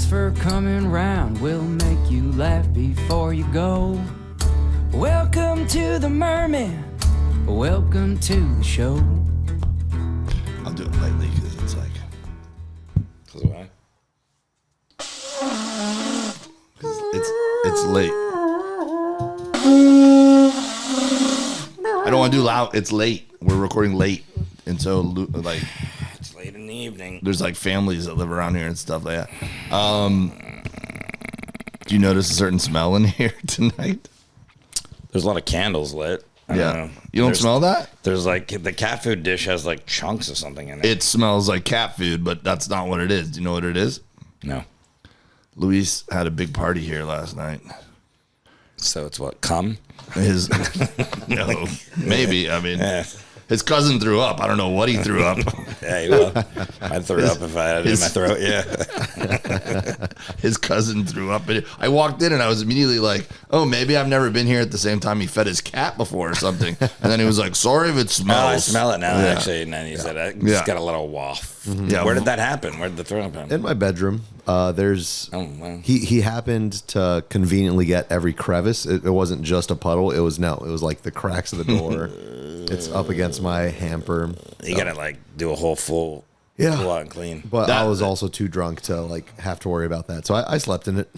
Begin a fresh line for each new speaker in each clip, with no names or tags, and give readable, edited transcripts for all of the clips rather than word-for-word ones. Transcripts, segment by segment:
Thanks for coming round. We'll make you laugh before you go. Welcome to the Mermen. Welcome to the show.
I'll do it lightly because it's like.
Because why?
It's late. I don't want to do loud. It's late. We're recording late, and so like
It's late in the evening.
there's like families that live around here and stuff like that. Do you notice a certain smell in here tonight?
There's a lot of candles lit. I don't know.
You don't
There's-
smell that?
There's like the cat food dish has like chunks of something in it.
It smells like cat food, but that's not what it is. Do you know what it is?
No.
Luis had a big party here last night.
So it's what? Cum?
His no, maybe. I mean,
Yeah.
his cousin threw up. I don't know what he threw up.
Hey, well, I'd throw up if I had it in my throat. Yeah.
His cousin threw up. I walked in and I was immediately like, "Oh, maybe I've never been here at the same time he fed his cat before or something." And then he was like, "Sorry if it smells."
Oh, I smell it now,
Yeah.
actually. And then he said, I just
Yeah.
got a little waft.
Yeah.
Where did that happen? Where did the throw up happen?
In my bedroom, there's
Oh, wow.
he happened to conveniently get every crevice. It wasn't just a puddle. It was like the cracks of the door. It's up against my hamper.
You got to like do a whole full
Yeah.
pull out and clean.
But I was also too drunk to like have to worry about that. So I slept in it.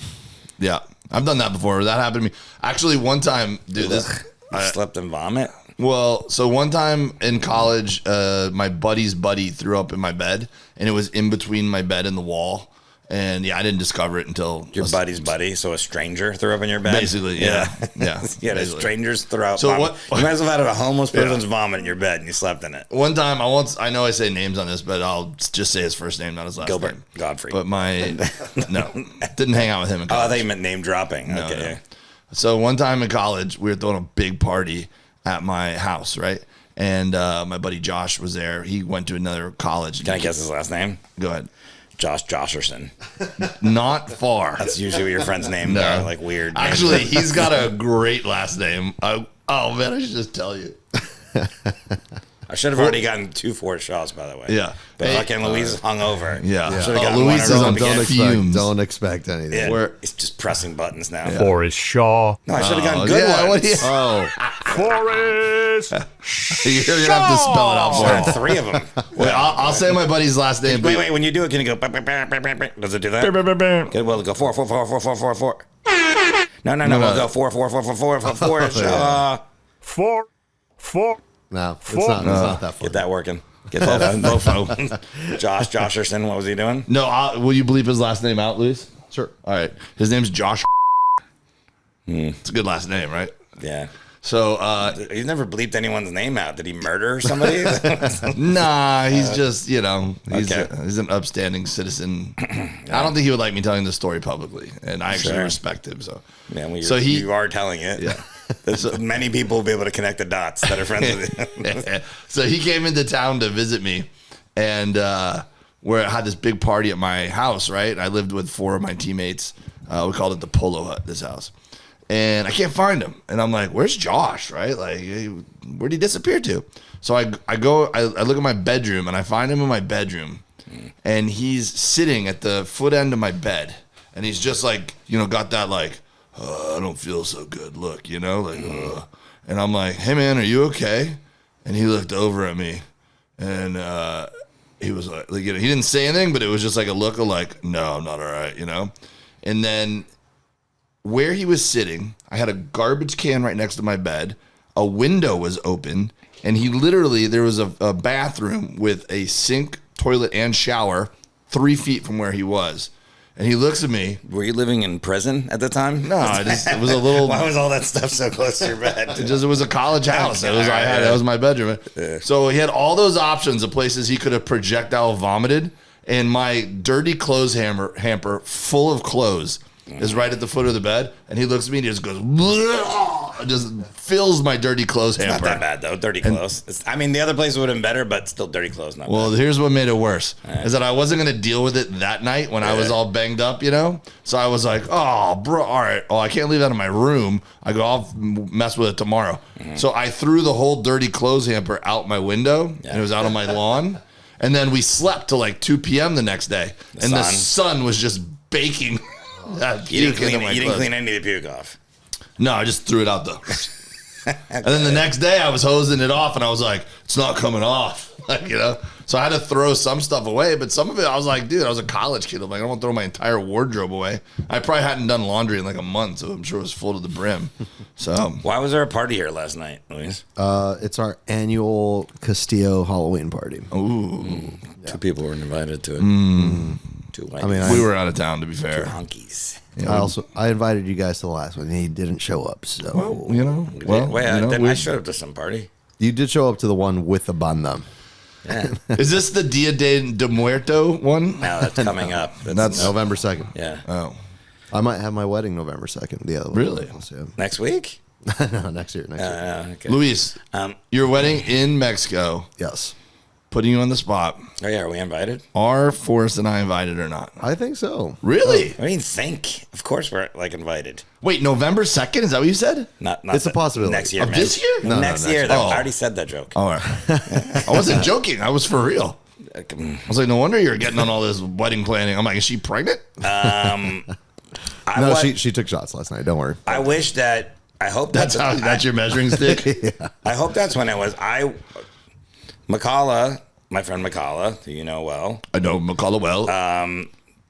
Yeah, I've done that before. That happened to me. Actually, one time, dude.
You slept in vomit?
Well, so one time in college, my buddy's buddy threw up in my bed, and it was in between my bed and the wall. And yeah, I didn't discover it until
Your buddy's buddy, so a stranger threw up in your bed?
basically, yeah.
Yeah,
basically.
strangers throw out
So
vomit.
what-
You might as well have had a homeless person's vomit in your bed and you slept in it.
One time, I know I say names on this, but I'll just say his first name, not his last
Gilbert
name.
Godfrey.
But no, didn't hang out with him in
Oh, I
college.
thought you meant name dropping.
No,
Okay.
no. So one time in college, we were throwing a big party at my house, right? And my buddy Josh was there. He went to another college.
Can I guess his last name?
Go ahead.
Josh Josherson.
Not far.
That's usually what your friends' names
No.
are, like weird names.
Actually, he's got a great last name. Oh man, I should just tell you.
I should have already gotten 2 Forrest shots, by the way.
Yeah.
But
Hey,
fucking Louise is hungover.
Yeah.
Should have
Oh,
gotten
Louise
one
is
or
on
two
don't
again.
expect- fumes.
Don't expect anything.
Yeah.
Where-
It's just pressing buttons now.
Forrest Shaw.
No, I should have gotten good
yeah,
ones.
Oh,
Forrest
You're gonna have to spell it out for
Started
him.
3 of them.
Wait, I'll say my buddy's last name.
Wait, when you do it, can you go? Does it do that? Okay, well, go 4, 4, 4, 4, 4, 4, 4. No, we'll go 4, 4, 4, 4, 4, 4, 4.
Four.
no, it's not that far.
Get that working. Get that mofo. Josh Josherson, what was he doing?
No, will you bleep his last name out, Luis?
Sure.
All right. His name's Josh. It's a good last name, right?
Yeah.
So,
He's never bleeped anyone's name out. Did he murder somebody?
nah, he's just, he's
Okay.
he's an upstanding citizen. I don't think he would like me telling this story publicly, and I actually
Sure.
respect him. So,
Man, well,
So he-
you are telling it.
yeah.
Many people will be able to connect the dots that are friends with you.
So he came into town to visit me, and where I had this big party at my house, right? I lived with 4 of my teammates. We called it the Polo Hut, this house. And I can't find him. And I'm like, where's Josh, right? Like, where'd he disappear to? So I look at my bedroom, and I find him in my bedroom. And he's sitting at the foot end of my bed. And he's just like, got that like, I don't feel so good look, like, and I'm like, hey man, are you okay? And he looked over at me, and he was like, he didn't say anything, but it was just like a look of like, no, I'm not all right, And then where he was sitting, I had a garbage can right next to my bed, a window was open, and there was a bathroom with a sink, toilet, and shower 3 feet from where he was. And he looks at me.
Were you living in prison at the time?
No, it was a little.
Why was all that stuff so close to your bed?
It was a college house. That was my bedroom. So he had all those options of places he could have projectile vomited, and my dirty clothes hamper full of clothes is right at the foot of the bed. And he looks at me and he just goes, it just fills my dirty clothes
Not
hamper.
that bad though. Dirty clothes. The other place would have been better, but still dirty clothes. Not
Well,
bad.
here's what made it worse is that I wasn't going to deal with it that night when I was all banged up, So I was like, oh, bro, all right. Oh, I can't leave that in my room. I go, I'll mess with it tomorrow. So I threw the whole dirty clothes hamper out my window, and it was out on my lawn. And then we slept till like 2 p.m. the next day. The sun was just baking.
You didn't clean any of the puke off.
No, I just threw it out though. And then the next day I was hosing it off and I was like, it's not coming off. Like, so I had to throw some stuff away, but some of it I was like, dude, I was a college kid. I'm like, I don't want to throw my entire wardrobe away. I probably hadn't done laundry in like a month, so I'm sure it was full to the brim. So
why was there a party here last night, Luis?
It's our annual Castillo Halloween party.
ooh.
Two people were invited to it. Two white.
I mean,
We were out of town, to be fair.
honkies.
I invited you guys to the last one. He didn't show up, so
I showed up to some party.
you did show up to the one with the banda.
Yeah.
Is this the Dia de Muerto one?
Now that's coming up.
That's
November 2nd.
Yeah.
Oh,
I might have my wedding November 2nd. The other one.
Really?
So,
Next week?
no, next year.
Okay.
Luis, your wedding in Mexico.
Yes.
Putting you on the spot.
Oh yeah, are we invited?
Are Forrest and I invited or not?
I think so.
Really?
I mean, think. Of course we're invited.
Wait, November 2nd? Is that what you said?
Not
It's a possibility.
Next year,
Of
man.
this year?
No,
next
next
year.
year.
Though.
Oh.
I already said that joke.
All right. I wasn't joking. I was for real. I was like, no wonder you're getting on all this wedding planning. I'm like, is she pregnant?
No, she took shots last night. Don't worry.
I wish that. I hope
That's your measuring stick?
I hope that's when it was. Makala, my friend Makala, who you know well.
I know McCullough well.
I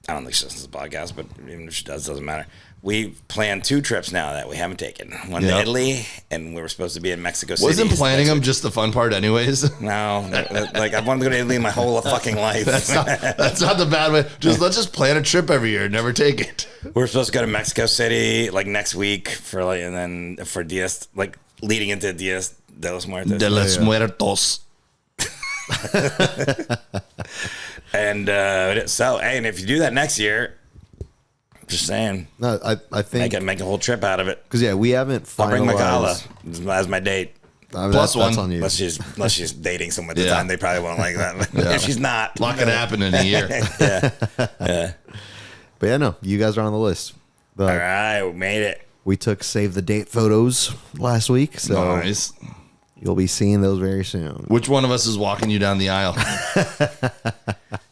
don't think she listens to the podcast, but even if she does, doesn't matter. We planned 2 trips now that we haven't taken. One to Italy, and we were supposed to be in Mexico City.
Wasn't planning them just the fun part anyways?
No, like I wanted to go to Italy my whole fucking life.
That's not the bad way. Let's just plan a trip every year, never take it.
We're supposed to go to Mexico City like next week and then for Dias, like leading into Dias de los Muertos.
De los Muertos.
And and if you do that next year, just saying,
No, I think
make a whole trip out of it.
because we haven't
I'll bring
finalized.
Makala as my date.
I mean,
Plus
that's
one.
on you.
Unless she's dating someone at the
Yeah.
time, they probably won't like that. If she's not,
Not going to happen in a year.
But yeah, no, you guys are on the list.
all right, we made it.
We took save the date photos last week, so
Nice.
you'll be seeing those very soon.
Which one of us is walking you down the aisle?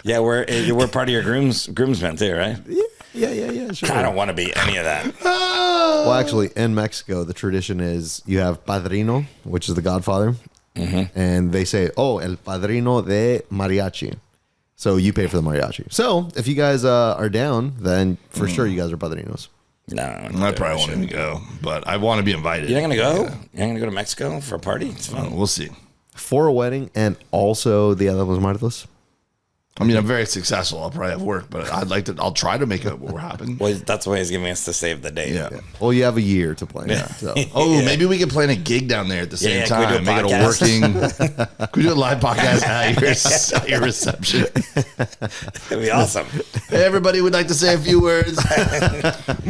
Yeah, we're part of your groomsmen too, right?
Yeah, sure.
I don't want to be any of that.
Well, actually, in Mexico, the tradition is you have padrino, which is the godfather, and they say, "Oh, el padrino de mariachi." So you pay for the mariachi. So if you guys are down, then for sure you guys are padrinos.
No,
I probably won't even go, but I want to be invited.
You're not gonna go? You're not gonna go to Mexico for a party? It's fun.
We'll see.
For a wedding and also Dia de los Muertos.
I mean, I'm very successful. I'll probably have work, but I'll try to make it happen.
Well, that's why he's giving us to save the date.
Yeah.
Well, you have a year to plan. Yeah. So.
Oh, maybe we could plan a gig down there at the same
Can we do a
time. Make it a
podcast?
working. Could we do a live podcast at your reception?
It'd be awesome.
Hey, everybody would like to say a few words.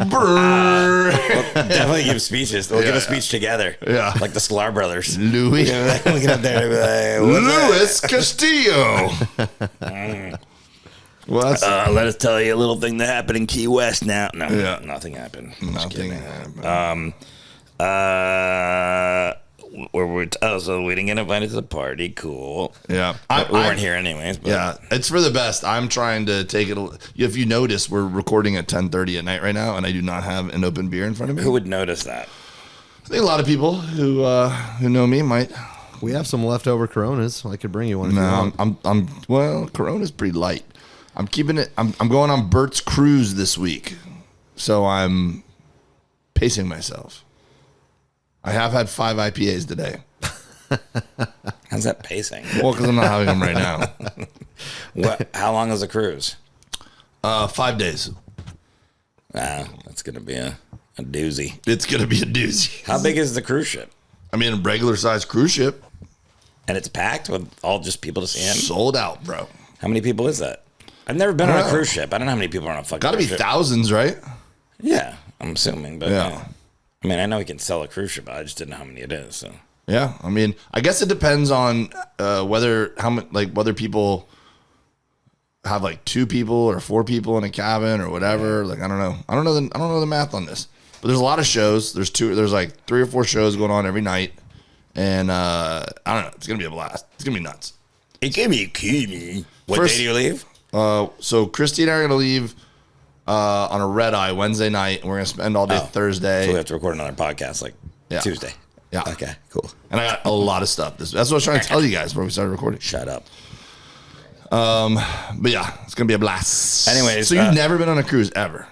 Brrr.
Definitely give speeches. We'll give a speech together.
Yeah.
Like the Sklar brothers.
Louis.
We'll get up there and be like,
Louis Castillo. Well, that's
let us tell you a little thing that happened in Key West now. No,
Yeah.
nothing happened.
nothing. happened.
So we didn't get invited to the party. Cool.
Yeah.
We weren't here anyways. But
Yeah, it's for the best. I'm trying to take it. If you notice, we're recording at 10:30 at night right now, and I do not have an open beer in front of me.
Who would notice that?
I think a lot of people who know me might.
We have some leftover Coronas. I could bring you one if you
No,
want.
well, Corona's pretty light. I'm keeping it. I'm going on Bert's cruise this week, so I'm pacing myself. I have had 5 IPAs today.
How's that pacing?
Well, because I'm not having them right now.
How long is the cruise?
5 days.
That's gonna be a doozy.
It's gonna be a doozy.
How big is the cruise ship?
I mean, a regular sized cruise ship,
And it's packed with all just people to see in?
sold out, bro.
How many people is that? I've never been
I
on
don't
a
know.
cruise ship. I don't know how many people are on a fucking
Got to be
cruise ship.
thousands, right?
Yeah, I'm assuming. But
Yeah.
I mean, I know we can sell a cruise ship. I just didn't know how many it is. So
Yeah, I mean, I guess it depends on whether people have like 2 people or 4 people in a cabin or whatever. Like I don't know. I don't know the math on this. But there's a lot of shows. There's like 3 or 4 shows going on every night, and I don't know. It's gonna be a blast. It's gonna be nuts.
it can be kidding. What
First-
day do you leave?
So Christy and I are gonna leave on a red eye Wednesday night, and we're gonna spend all day Thursday.
So we have to record another podcast like
Yeah.
Tuesday.
Yeah.
Okay, cool.
And I got a lot of stuff. That's what I was trying to tell you guys before we started recording.
Shut up.
But yeah, it's gonna be a blast.
Anyways,
so you've never been on a cruise ever?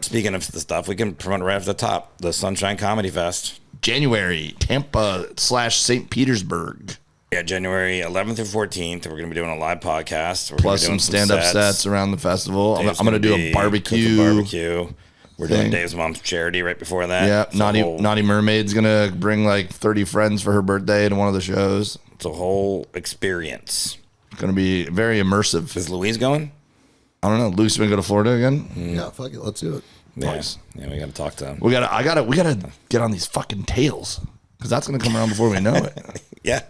Speaking of the stuff, we can promote it right off the top. The Sunshine Comedy Fest.
January, Tampa/St. Petersburg.
Yeah, January 11th through 14th. We're going to be doing a live podcast. We're
Plus
gonna be
some
doing
stand-up sets around the festival. I'm
Dave's
going to do
be
a barbecue.
cooking barbecue. We're doing
thing.
Dave's mom's charity right before that.
Yeah,
It's a
Naughty
whole-
Mermaid's going to bring like 30 friends for her birthday to one of the shows.
It's a whole experience.
It's going to be very immersive.
Is Louise going?
I don't know. Luke's going to go to Florida again?
Yeah, fuck it. Let's do it.
Nice.
Yeah, we got to talk to him.
We gotta get on these fucking tails because that's gonna come around before we know it.
Yeah,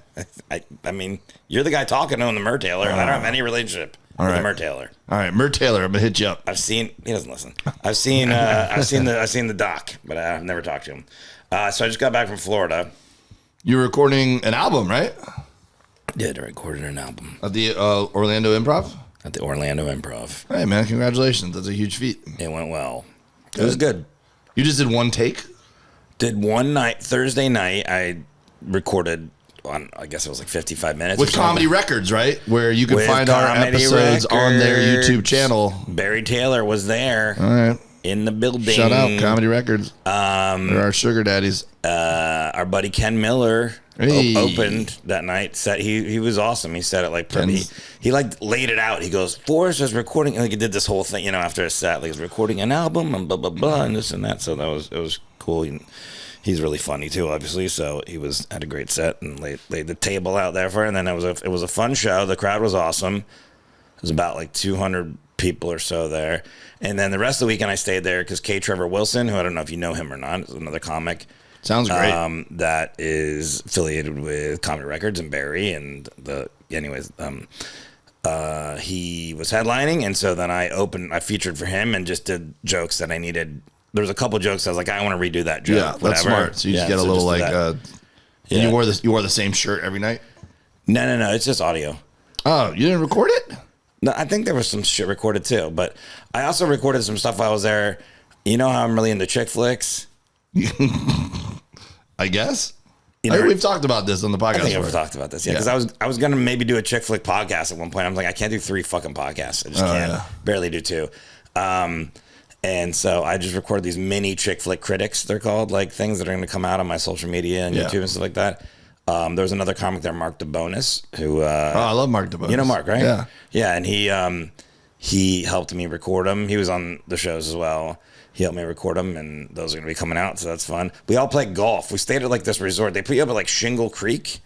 I mean, you're the guy talking to him, the Mer Taylor. I don't have any relationship with the Mer Taylor.
All right, Mer Taylor, I'm gonna hit you up.
He doesn't listen. I've seen the doc, but I've never talked to him. So I just got back from Florida.
You're recording an album, right?
Did recorded an album
At the Orlando Improv.
at the Orlando Improv.
Hey man, congratulations! That's a huge feat.
It went well. It was good.
You just did one take.
Did one night, Thursday night, I recorded on, I guess it was like 55 minutes.
With
or something.
Comedy Records, right? Where you can
With
find our
Comedy
episodes on their
Records.
YouTube channel.
Barry Taylor was there
All right.
in the building.
Shout out Comedy Records. They're our sugar daddies.
Our buddy Ken Miller
Hey.
opened that night. Set he was awesome. He said it like pretty. He like laid it out. He goes, Forrest is recording. Like he did this whole thing, after a set. Like he's recording an album and blah blah blah and this and that. So it was cool. He's really funny too, obviously. So he had a great set and laid the table out there for it. And then it was a fun show. The crowd was awesome. It was about like 200 people or so there. And then the rest of the weekend I stayed there because K. Trevor Wilson, who I don't know if you know him or not, is another comic.
Sounds great.
That is affiliated with Comedy Records and Barry and he was headlining, and so then I featured for him and just did jokes that I needed. There was a couple jokes I was like, I want to redo that joke.
Yeah,
whatever.
that's smart. So you just get a little like.
Yeah.
You wore the same shirt every night.
No. It's just audio.
Oh, you didn't record it?
No, I think there was some shit recorded too, but I also recorded some stuff while I was there. You know how I'm really into chick flicks.
I guess.
know,
We've talked about this on the podcast.
I think
before.
I've talked about this, because I was gonna maybe do a chick flick podcast at one point. I'm like, I can't do 3 fucking podcasts. I just can't.
Yeah.
Barely do 2. And so I just recorded these mini chick flick critics. They're called, like things that are gonna come out on my social media and YouTube and stuff like that. There was another comic there, Mark DeBonis, who
I love Mark DeBonis.
you know Mark, right?
Yeah.
Yeah, and he helped me record them. He was on the shows as well. He helped me record them, and those are going to be coming out, so that's fun. We all play golf. We stayed at like this resort. They put you up at like Shingle Creek.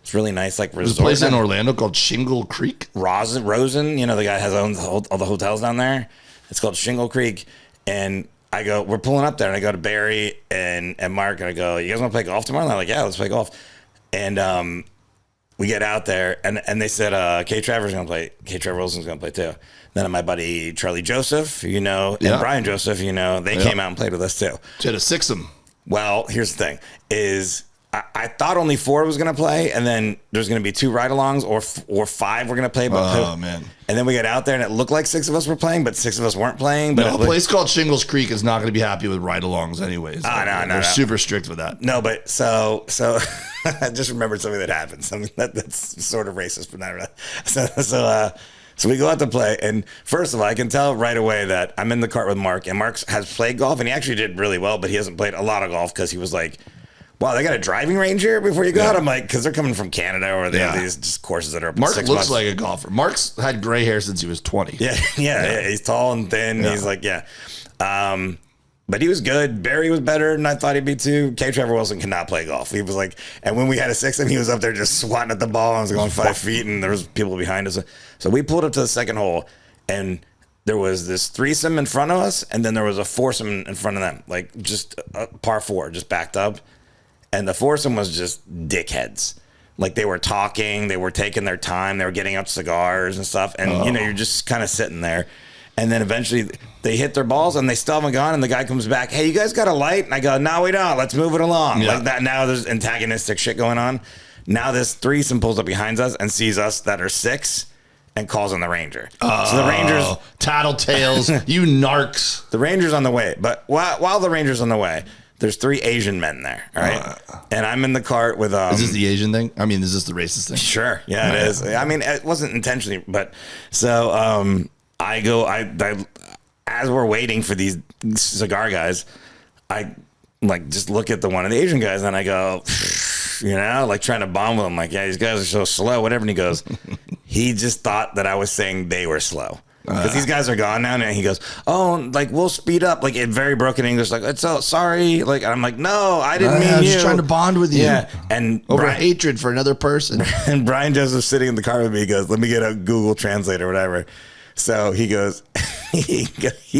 It's really nice, like resort.
There's a place in Orlando called Shingle Creek.
Rosen, the guy owns all the hotels down there. It's called Shingle Creek, and we're pulling up there, and I go to Barry and Mark, and I go, you guys want to play golf tomorrow? And they're like, yeah, let's play golf. And we get out there, and they said K. Trevor Wilson's going to play too. Then my buddy Charlie Joseph, and Brian Joseph, they came out and played with us too.
So you had to six them.
Well, here's the thing: is I thought only 4 was going to play, and then there's going to be 2 ride-alongs, or 5 were going to play. But
man!
And then we get out there, and it looked like 6 of us were playing, but 6 of us weren't playing. But
a place called Shingles Creek is not going to be happy with ride-alongs, anyways.
No,
they're super strict with that.
No, but so I just remembered something that happened. Something that's sort of racist, but not really. So we go out to play, and first of all, I can tell right away that I'm in the cart with Mark, and Mark has played golf, and he actually did really well, but he hasn't played a lot of golf because he was like, wow, they got a driving range here before you go out? I'm like, because they're coming from Canada, or they have these just courses that are up in
Mark
6
looks
months.
like a golfer. Mark's had gray hair since he was 20.
Yeah. He's tall and thin. Yeah. He's like, but he was good. Barry was better than I thought he'd be too. K. Trevor Wilson cannot play golf. He was like, and when we had a 6-him, he was up there just swatting at the ball. I was going 5 feet, and there was people behind us. So we pulled up to the second hole, and there was this threesome in front of us, and then there was a foursome in front of them, like just a par 4, just backed up. And the foursome was just dickheads. Like they were talking, they were taking their time, they were getting out cigars and stuff. And, you're just kind of sitting there. And then eventually they hit their balls and they still haven't gone. And the guy comes back, hey, you guys got a light? And I go, no, we don't. Let's move it along.
Yeah.
Like that. Now there's antagonistic shit going on. Now this threesome pulls up behind us and sees us that are 6 and calls on the ranger. So the ranger's
tattletales, you narcs.
The Ranger's on the way. But while the Ranger's on the way, there's 3 Asian men there, all right? And I'm in the cart with...
Is this the Asian thing? I mean, is this the racist thing?
Sure. Yeah, it is. I mean, it wasn't intentionally, but... So I go... as we're waiting for these cigar guys, I like just look at one of the Asian guys and I go, like trying to bond with him. Like, yeah, these guys are so slow, whatever. And he goes, he just thought that I was saying they were slow. Because these guys are gone now, and he goes, "Oh, like we'll speed up." Like in very broken English, like it's so sorry. Like I'm like, "No, I didn't mean
I was
you."
just trying to bond with you.
Yeah, and
over hatred for another person.
And Brian Joseph's sitting in the car with me. He goes, "Let me get a Google Translate or whatever." So he goes, he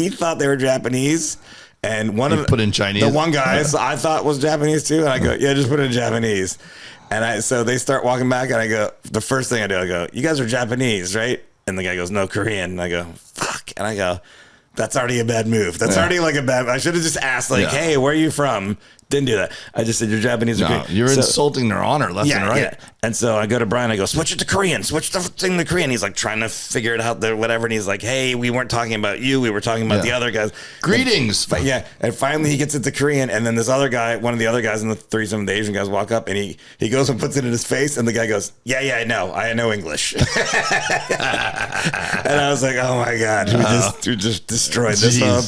thought they were Japanese, and one of
put in Chinese.
The one guy I thought was Japanese too, and I go, "Yeah, just put it in Japanese." And so they start walking back, and I go, the first thing I do, I go, "You guys are Japanese, right?" And the guy goes, "No, Korean." And I go, "Fuck." And I go, "That's already a bad move. That's already like a bad." I should have just asked, like, "Hey, where are you from?" Didn't do that. I just said, "You're Japanese or Korean."
You're insulting their honor left and right.
Yeah. And so I go to Brian. I go, "Switch it to Korean. Switch the thing to Korean." He's like trying to figure it out there, whatever. And he's like, "Hey, we weren't talking about you. We were talking about the other guys."
Greetings.
And finally he gets it to Korean. And then this other guy, one of the other guys in the threesome, the Asian guys, walk up and he goes and puts it in his face. And the guy goes, "Yeah, I know English." And I was like, "Oh my God, we just destroyed this up."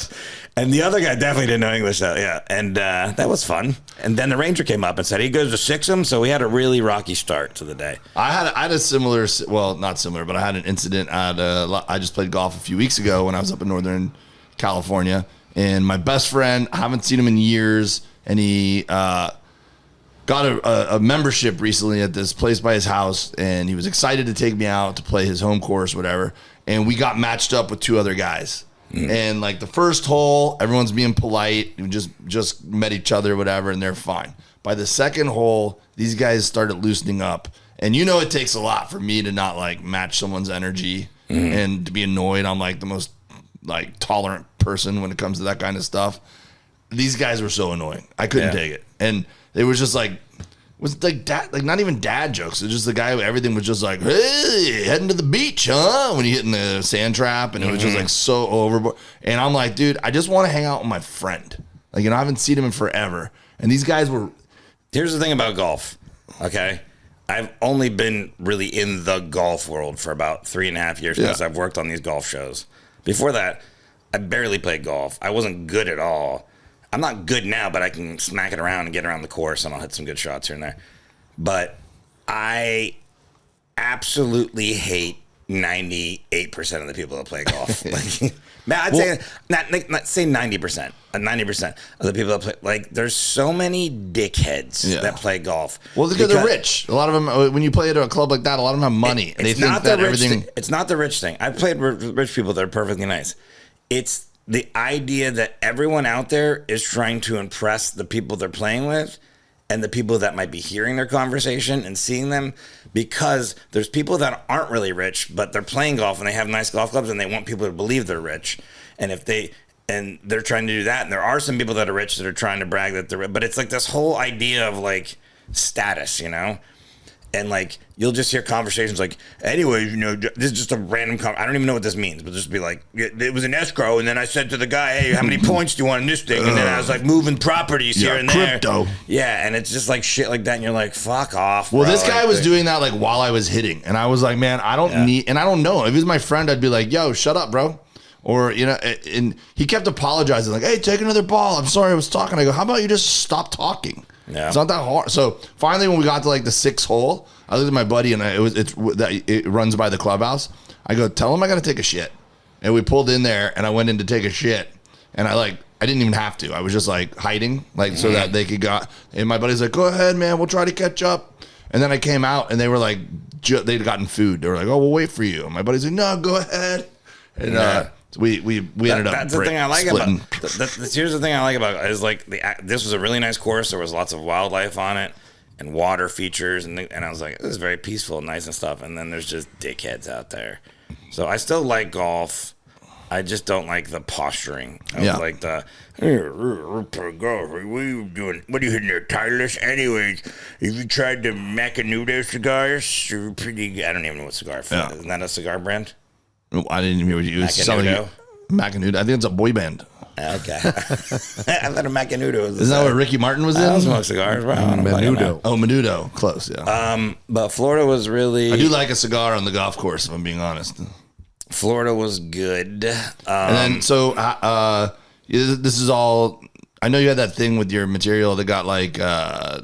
And the other guy definitely didn't know English. And that was fun. And then the Ranger came up and said he goes to 6'em. So we had a really rocky start to the day.
I had a similar, well, not similar, but I had an incident I just played golf a few weeks ago when I was up in Northern California. And my best friend, I haven't seen him in years, and he got a membership recently at this place by his house, and he was excited to take me out to play his home course, whatever. And we got matched up with 2 other guys. And like the first hole, everyone's being polite. We just met each other, whatever, and they're fine. By the second hole, these guys started loosening up. And it takes a lot for me to not like match someone's energy and to be annoyed. I'm like the most like tolerant person when it comes to that kind of stuff. These guys were so annoying. I couldn't take it. And it was just like, was like dad, like not even dad jokes. It was just the guy. Everything was just like, "Hey, heading to the beach, huh?" When you hit in the sand trap, and it was just like so overboard. And I'm like, dude, I just want to hang out with my friend. Like, I haven't seen him in forever. And these guys were.
Here's the thing about golf. Okay, I've only been really in the golf world for about 3.5 years because I've worked on these golf shows. Before that, I barely played golf. I wasn't good at all. I'm not good now, but I can smack it around and get around the course, and I'll hit some good shots here and there. But I absolutely hate 98% of the people that play golf. I'd say not say 90%. 90% of the people that play, like, there's so many dickheads that play golf.
Well, they're rich. A lot of them, when you play at a club like that, a lot of them have money. They think that everything.
It's not the rich thing. I've played with rich people that are perfectly nice. It's the idea that everyone out there is trying to impress the people they're playing with and the people that might be hearing their conversation and seeing them, because there's people that aren't really rich, but they're playing golf and they have nice golf clubs and they want people to believe they're rich. And they're trying to do that. And there are some people that are rich that are trying to brag that they're rich, but it's like this whole idea of like status, And like, you'll just hear conversations like, anyways, this is just a random I don't even know what this means, but just be like, it was an escrow. And then I said to the guy, "Hey, how many points do you want in this thing?" And then I was like, moving properties here and there.
Crypto.
Yeah. And it's just like shit like that. And you're like, fuck off.
Well,
bro.
this guy was doing that like while I was hitting. And I was like, man, I don't need, and I don't know. If he was my friend, I'd be like, "Yo, shut up, bro." Or, and he kept apologizing like, "Hey, take another ball. I'm sorry I was talking." I go, "How about you just stop talking?" Yeah. It's not that hard. So finally, when we got to like the 6th hole, I looked at my buddy and it runs by the clubhouse. I go, "Tell him I got to take a shit." And we pulled in there and I went in to take a shit. And I didn't even have to. I was just like hiding, like so that they could go. And my buddy's like, "Go ahead, man. We'll try to catch up." And then I came out and they were like, they'd gotten food. They were like, "Oh, we'll wait for you." And my buddy's like, "No, go ahead." And so we ended up.
That's the thing I like splitting. Here's the thing I like about it is like this was a really nice course. There was lots of wildlife on it and water features, and I was like, this is very peaceful and nice and stuff. And then there's just dickheads out there. So I still like golf. I just don't like the posturing. Like the, "Golf, what are you doing? What are you hitting there, tireless?" Anyways, have you tried the Macanudo cigars? They're pretty good. I don't even know what cigar. Isn't that a cigar brand?
I didn't hear what you was
Macanudo?
Macanudo. I think it's a boy band.
Okay. I thought a Macanudo was.
Isn't that what Ricky Martin was
I
in?
don't smoke cigars. Bro.
Menudo.
Oh, Menudo. Close, yeah.
But Florida was really.
I do like a cigar on the golf course, if I'm being honest.
Florida was good.
And then, so this is all. I know you had that thing with your material that got like that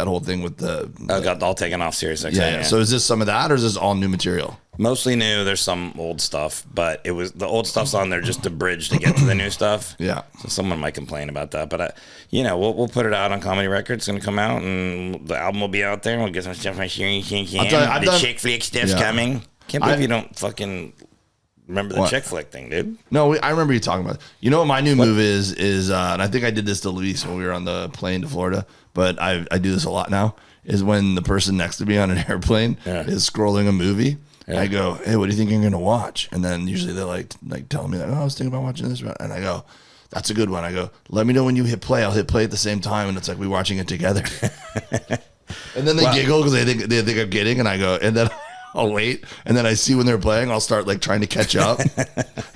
whole thing with the.
Got all taken off Sirius XM.
Yeah. So is this some of that, or is this all new material?
Mostly new. There's some old stuff, but it was the old stuff's on there just to bridge to get to the new stuff.
Yeah.
So someone might complain about that, but we'll put it out on Comedy Records. It's gonna come out, and the album will be out there. And we'll get some stuff on Sirius XM. The chick flick stuff's coming. Can't believe you don't fucking remember the chick flick thing, dude.
No, I remember you talking about it. You know what my new move is, and I think I did this to Luis when we were on the plane to Florida, but I do this a lot now, is when the person next to me on an airplane is scrolling a movie, I go, hey, what do you think you're going to watch? And then usually they're like telling me, I was thinking about watching this. And I go, that's a good one. I go, let me know when you hit play. I'll hit play at the same time. And it's like we're watching it together. And then they giggle because they think I'm kidding. And I go, and then I'll wait. And then I see when they're playing, I'll start like trying to catch up.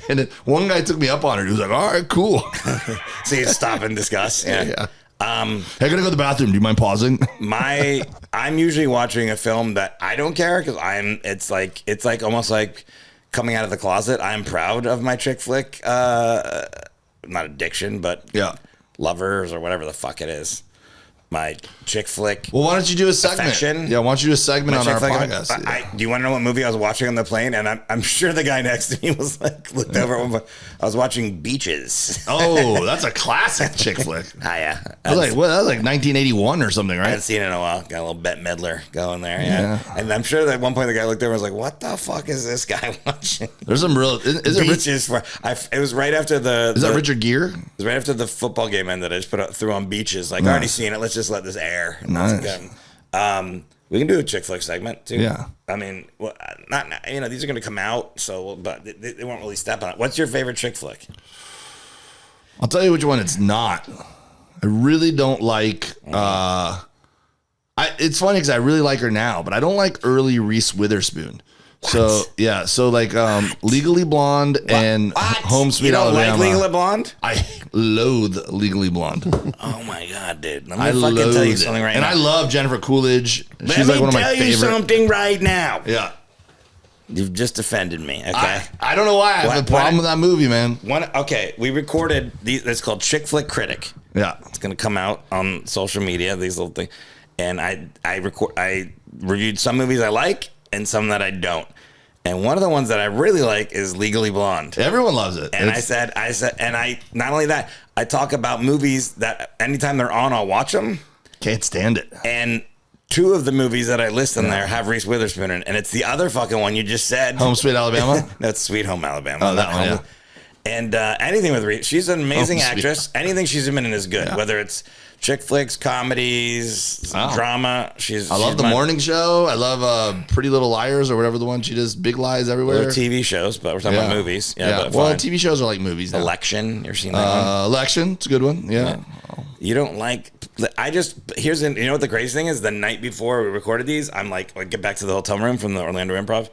And then one guy took me up on it. He was like, all right, cool.
So you stop and discuss.
Yeah. Hey, I gotta go to the bathroom. Do you mind pausing?
I'm usually watching a film that I don't care because it's like almost like coming out of the closet. I'm proud of my chick flick, not addiction, but lovers or whatever the fuck it is. My chick flick.
Well, why don't you do a segment?
Affection.
Yeah, why don't you do a segment on our
flick,
podcast?
Do you want to know what movie I was watching on the plane? And I'm sure the guy next to me was like, looked over at one point. I was watching Beaches.
Oh, that's a classic chick flick.
Yeah.
That was like 1981 or something,
I
right?
haven't seen it in a while. Got a little Bette Midler going there. Yeah. And I'm sure that at one point the guy looked over and was like, what the fuck is this guy watching?
There's some real. Is it
Beaches. It was right after
Is that Richard Gere?
It was right after the football game ended. I just threw on Beaches. Like, I already seen it. Let's just let this air.
Nice.
We can do a chick flick segment too.
Yeah.
I mean, not these are going to come out, but they won't really step on it. What's your favorite chick flick?
I'll tell you which one it's not. I really don't like. It's funny because I really like her now, but I don't like early Reese Witherspoon. So yeah, so like Legally Blonde and Home Sweet Alabama.
You don't like Legally Blonde?
I loathe Legally Blonde.
Oh my god, dude! Let me fucking tell you something right now.
And I love Jennifer Coolidge. She's
Let
like one
me
of my
tell you
favorite.
something right now.
Yeah.
You've just offended me. Okay.
I don't know why I have a problem with that movie, man.
We recorded these. It's called Chick Flick Critic.
Yeah.
It's gonna come out on social media. These little things, and I reviewed some movies I like and some that I don't. And one of the ones that I really like is Legally Blonde.
Everyone loves it.
And I said, not only that, I talk about movies that anytime they're on, I'll watch them.
Can't stand it.
And two of the movies that I list in there have Reese Witherspoon in, and it's the other fucking one you just said.
Home Sweet Alabama?
That's Sweet Home Alabama.
Oh, that one, yeah.
And anything with Reese, she's an amazing actress. Anything she's been in is good, whether it's chick flicks, comedies, drama.
I love The Morning Show. I love Pretty Little Liars or whatever the one she does. Big Lies Everywhere.
They're TV shows, but we're talking about movies.
Yeah. Well, TV shows are like movies now.
Election. You ever seen that one?
Election. It's a good one. Yeah.
You don't like. You know what the crazy thing is? The night before we recorded these, I'm like, get back to the hotel room from the Orlando Improv.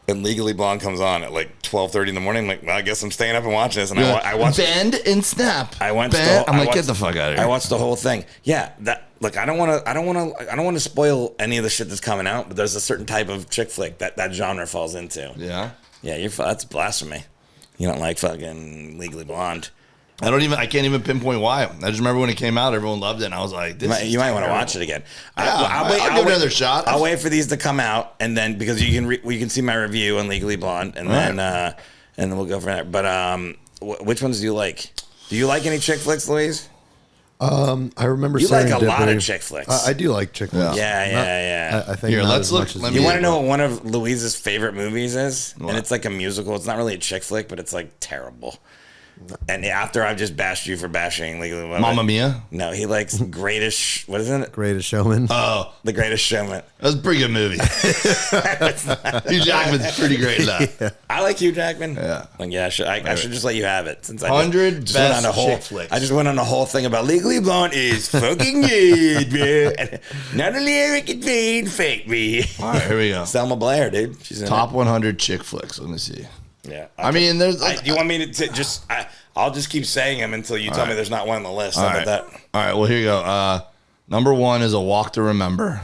And Legally Blonde comes on at like 12:30 in the morning. I'm like, well, I guess I'm staying up and watching this. And I watched
Bend and Snap.
I'm like,
get the fuck out of here.
I watched the whole thing. Yeah, I don't want to spoil any of the shit that's coming out, but there's a certain type of chick flick that genre falls into.
Yeah.
Yeah, that's blasphemy. You don't like fucking Legally Blonde.
I can't even pinpoint why. I just remember when it came out, everyone loved it, and I was like,
you might want to watch it again.
I'll give it another shot.
I'll wait for these to come out, and then because you can see my review on Legally Blonde, and then we'll go from there. But which ones do you like? Do you like any chick flicks, Louise?
I remember
you like a lot of chick flicks.
I do like chick flicks.
Yeah.
I think
here, let's look.
You want to know what one of Louise's favorite movies is? What? And it's like a musical. It's not really a chick flick, but it's like terrible. And after I've just bashed you for bashing Legally Blonde.
Mamma Mia.
No, he likes Greatest, what is it?
Greatest Showman.
Oh,
The Greatest Showman.
that was a pretty good movie. Hugh Jackman's pretty great in that.
I like Hugh Jackman.
Yeah.
Like, yeah, I should just let you have it. Since I
100
just went
best
on a whole,
chick flicks.
I just went on a whole thing about Legally Blonde is fucking good, man. And not only Eric and Vane fake me.
All right, here we go.
Selma Blair, dude. She's in
Top 100 chick flicks. Let me see.
it. Yeah.
I mean, there's.
Do you want me to just? I'll just keep saying them until you tell me there's not one on the list. How about that?
All right. Well, here you go. Number 1 is A Walk to Remember.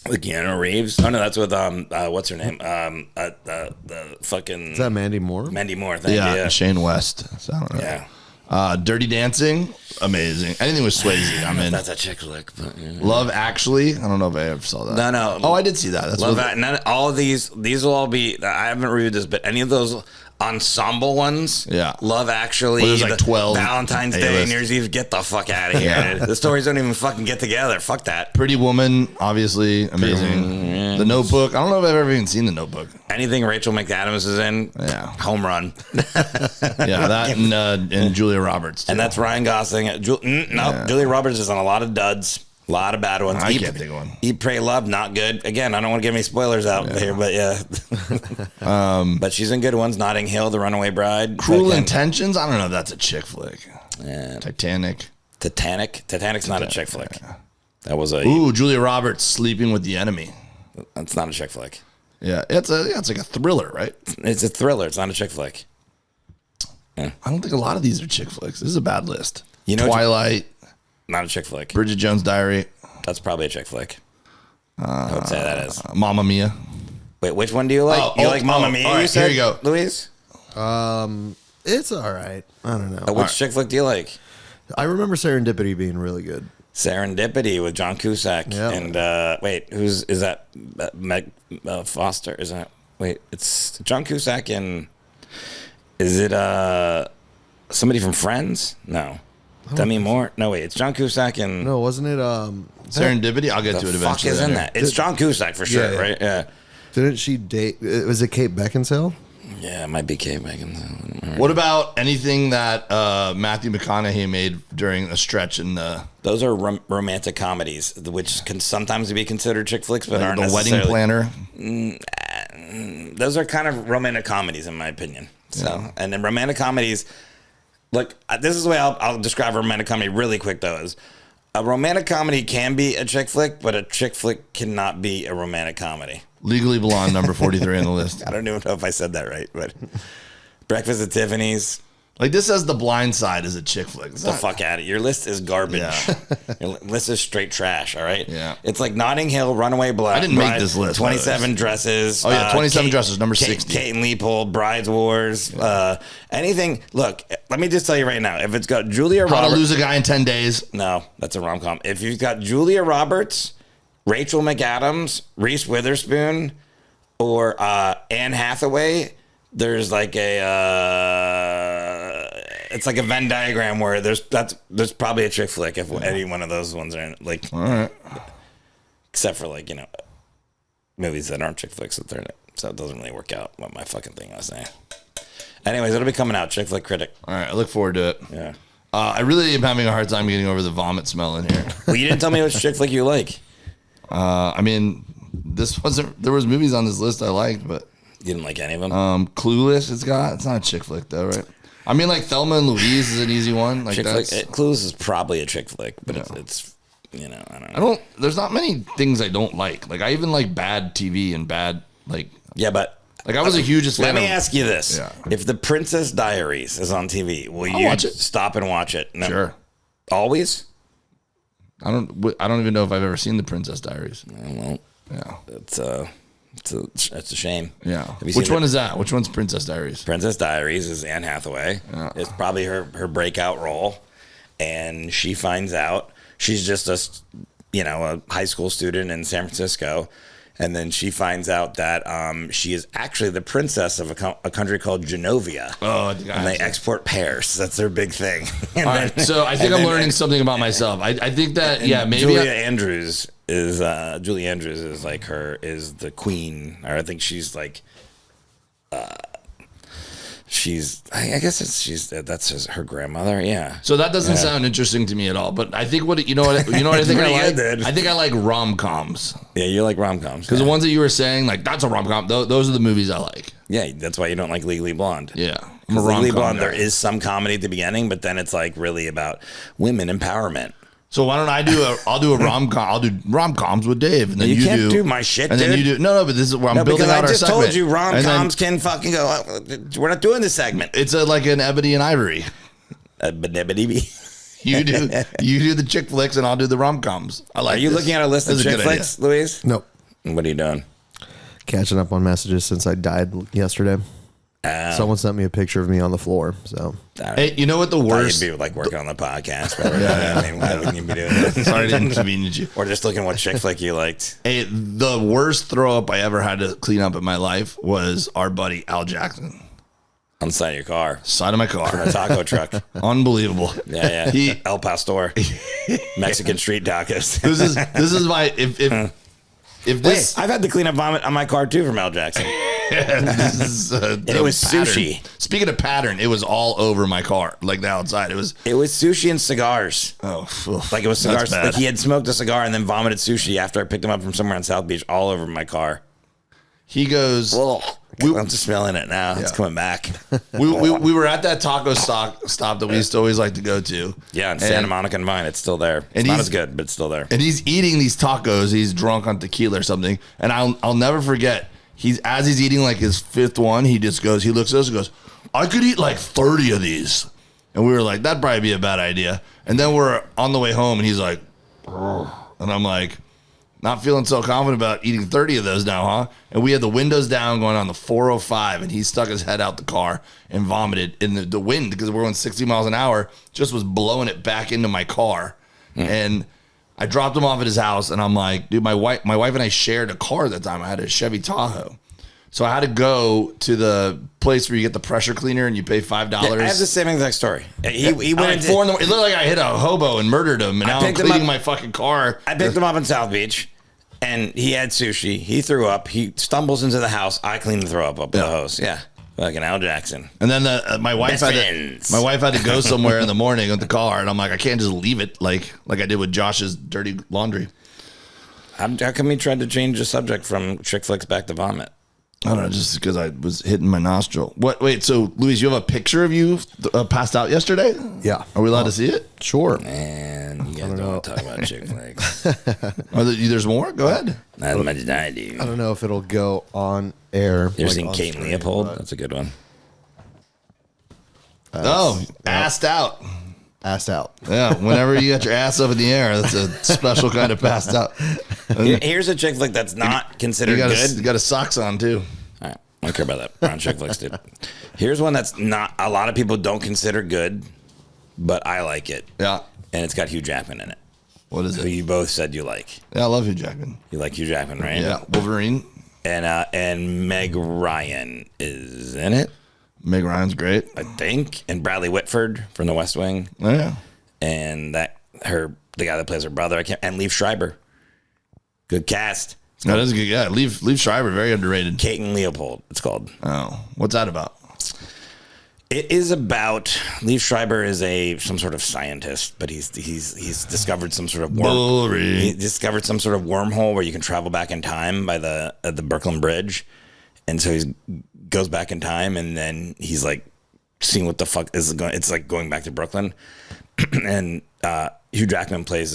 With Keanu Reeves. Oh no, that's with what's her name? The fucking.
Is that Mandy Moore?
Mandy Moore? Thank
Yeah,
you. Yeah.
Shane West. So I don't know.
Yeah.
Dirty Dancing, amazing. Anything with Swayze, I'm in.
That's a chick flick. But, yeah.
Love Actually, I don't know if I ever saw that.
No.
Oh, I did see that. That's
Love
what,
that. None, all of these will all be. I haven't reviewed this, but any of those ensemble ones.
Yeah.
Love Actually.
Well, there's like
the
12
Valentine's Day,
A-list.
New Year's Eve. Get the fuck out of here.
Yeah.
Dude. The stories don't even fucking get together. Fuck that.
Pretty Woman, obviously amazing. The Notebook. I don't know if I've ever even seen The Notebook.
Anything Rachel McAdams is in.
Yeah.
Home run.
Yeah, that and Julia Roberts. Too.
And that's Ryan Gosling. Julia Roberts is on a lot of duds. A lot of bad ones.
I can't think of one.
Eat, Pray, Love, not good. Again, I don't want to give any spoilers out here, but yeah. But she's in good ones. Notting Hill, The Runaway Bride.
Cruel
Fucking-
Intentions. I don't know if that's a chick flick.
Yeah.
Titanic.
Titanic's not a chick flick. That was a.
Ooh, Julia Roberts, Sleeping with the Enemy.
That's not a chick flick.
Yeah, it's like a thriller, right?
It's a thriller. It's not a chick flick.
I don't think a lot of these are chick flicks. This is a bad list.
You know,
Twilight,
not a chick flick.
Bridget Jones' Diary,
That's probably a chick flick. I would say that is.
Mamma Mia.
Wait, which one do you like? You like Mamma Mia?
all right,
You said,
here you go.
Louise.
It's all right. I don't know.
Which chick flick do you like?
I remember Serendipity being really good.
Serendipity with John Cusack
Yeah.
and wait, is that? Meg Foster? Is that? Wait, it's John Cusack and is it somebody from Friends? No, Demi Moore. No, wait, it's John Cusack and
No, wasn't it?
Serendipity. I'll get to it
the fuck
eventually.
is in
here.
that? It's John Cusack for sure,
Yeah.
right? Yeah,
Didn't she date? Was it Kate Beckinsale?
yeah, it might be Kate Beckinsale.
What about anything that Matthew McConaughey made during a stretch in the
Those are romantic comedies, which can sometimes be considered chick flicks, but aren't
the Wedding
necessarily.
Planner?
Those are kind of romantic comedies, in my opinion. So, and then romantic comedies, look, this is the way I'll describe a romantic comedy really quick, though, is a romantic comedy can be a chick flick, but a chick flick cannot be a romantic comedy.
Legally Blonde, number 43 on the list.
I don't even know if I said that right, but Breakfast at Tiffany's,
Like this says The Blind Side is a chick flick. It's
the
not-
fuck out of it. Your list is garbage.
Yeah.
Your list is straight trash, all right?
Yeah.
It's like Notting Hill, Runaway Bride.
I didn't make this list, by the way.
27 Dresses.
Oh, yeah, 27 Dresses, number
Kate,
60.
Kate and Leopold, Brides Wars. Anything. Look, let me just tell you right now. If it's got Julia
How to
Roberts.
Lose a Guy in 10 Days.
No, that's a rom-com. If you've got Julia Roberts, Rachel McAdams, Reese Witherspoon, or Anne Hathaway, there's like it's like a Venn diagram where there's probably a chick flick if any one of those ones are in it. Like,
All right.
except for like, movies that aren't chick flicks that they're in it. So it doesn't really work out what my fucking thing was saying. Anyways, it'll be coming out, Chick Flick Critic.
All right. I look forward to it.
Yeah.
I really am having a hard time getting over the vomit smell in here.
Well, you didn't tell me which chick flick you like.
I mean, there was movies on this list I liked, but
You didn't like any of them?
Clueless, it's not a chick flick though, right? I mean, like Thelma and Louise is an easy one. Like
chick
that's,
flick. Clues is probably a chick flick, but it's I don't know.
there's not many things I don't like. Like I even like bad TV and bad, like
Yeah, but
I was a hugest
let
fan
me
of,
ask you this:
Yeah.
if The Princess Diaries is on TV, will
I'll
you
watch it.
stop and watch it? No.
Sure.
Always?
I don't even know if I've ever seen The Princess Diaries.
Well,
Yeah.
it's a shame.
Yeah.
Have you
Which
seen
one is that? Which one's Princess Diaries?
Princess Diaries is Anne Hathaway.
Yeah.
It's probably her breakout role, and she finds out she's just a high school student in San Francisco, and then she finds out that she is actually the princess of a country called Genovia.
Oh,
and they export pears. That's their big thing.
All right. So I think I'm learning something about myself. I think that maybe
Julia Andrews is like is the queen, or I think she's like I guess that's her grandmother. Yeah.
So that doesn't sound interesting to me at all. But I think what I think I like.
Good,
I think I like rom-coms.
Yeah, you like rom-coms.
Because the ones that you were saying, like, that's a rom-com. Those are the movies I like.
Yeah, that's why you don't like Legally Blonde.
Yeah. I'm a
Legally
rom-com
Blonde,
guy.
there is some comedy at the beginning, but then it's like really about women empowerment.
So why don't I'll do a rom-com. I'll do rom-coms with Dave. And then
You can't
do
do my shit,
and
dude.
then you do. No, but this is where I'm
No,
building
because
out
I
our
just
segment.
told you
And then
rom-coms can fucking go. We're not doing this segment.
It's like an Ebony and Ivory. You do the chick flicks and I'll do the rom-coms. I like
Are you
this.
looking at a list of
This is a
chick
good
flicks, Louise?
Nope.
What are you doing?
Catching up on messages since I died yesterday. Someone sent me a picture of me on the floor. So
Hey, you know what the
Thought
worst?
you'd be like working on the podcast. I mean, why wouldn't you be doing that?
Sorry to inconvenience you.
Or just looking what chick flick you liked.
Hey, the worst throw up I ever had to clean up in my life was our buddy Al Jackson.
On the side of your car.
Side of my
A
car.
taco truck.
Unbelievable.
Yeah.
He-
El Pastor. Mexican street tacos.
This is my if this
Wait, I've had to clean up vomit on my car too from Al Jackson.
this is
it was
pattern.
sushi.
Speaking of pattern, it was all over my car, like the outside. It was
sushi and cigars.
oof,
Like it was
that's
cigars.
bad.
Like he had smoked a cigar and then vomited sushi after I picked him up from somewhere on South Beach all over my car.
He goes.
I'm just smelling it now. It's coming back.
We were at that taco stop that we used to always like to go to.
Yeah, in Santa Monica and Vine, it's still there. It's
And
not
he's-
as good, but it's still there.
And he's eating these tacos. He's drunk on tequila or something. And I'll never forget. He's eating like his fifth one. He just goes. He looks at us and goes, "I could eat like 30 of these." And we were like, "That'd probably be a bad idea." And then we're on the way home, and he's like, "Ugh." And I'm like, not feeling so confident about eating 30 of those now, huh? And we had the windows down going on the 405, and he stuck his head out the car and vomited in the wind because we're going 60 miles an hour, just was blowing it back into my car. And I dropped him off at his house, and I'm like, dude, my wife and I shared a car at the time. I had a Chevy Tahoe. So I had to go to the place where you get the pressure cleaner and you pay $5.
I have the same exact story. He went
Like
into,
4 in the morning. It looked like I hit a hobo and murdered him, and now I'm
picked him
cleaning
up-
my fucking car.
I picked him up in South Beach, and he had sushi. He threw up. He stumbles into the house. I clean the throw up the hose. Yeah, like an Al Jackson.
And then my wife
Best
had
friends.
to go somewhere in the morning with the car, and I'm like, I can't just leave it like I did with Josh's dirty laundry.
How come he tried to change the subject from chick flicks back to vomit?
I don't know, just because I was hitting my nostril. What? Wait, so Luis, you have a picture of you passed out yesterday?
Yeah.
Are we allowed to see it?
sure.
And you guys don't want to talk about chick flicks.
There's more. Go ahead.
Not as much as I do.
I don't know if it'll go on air.
You ever seen
on
Kate
stream,
Leopold?
but
That's a good one.
Assed out.
Assed out.
Yeah, whenever you got your ass up in the air, that's a special kind of passed out.
Here's a chick flick that's not considered
You
good.
got a socks on too.
All right. I don't care about that. We're on chick flicks, dude. Here's one that's not a lot of people don't consider good, but I like it.
Yeah.
And it's got Hugh Jackman in it.
What is
Who
it?
you both said you like.
Yeah, I love Hugh Jackman.
You like Hugh Jackman, right?
Yeah, Wolverine.
And Meg Ryan is in it,
Meg Ryan's great.
I think. And Bradley Whitford from The West Wing.
Oh, yeah.
And the guy that plays her brother, and Liev Schreiber. Good cast.
That is good. Yeah, Leave Schreiber, very underrated.
Kate and Leopold, it's called.
Oh, what's that about?
It is about Liev Schreiber is some sort of scientist, but he's discovered some sort of
Boring.
he discovered some sort of wormhole where you can travel back in time by the Brooklyn Bridge, and so he goes back in time, and then he's like seeing what the fuck is going. It's like going back to Brooklyn, and Hugh Jackman plays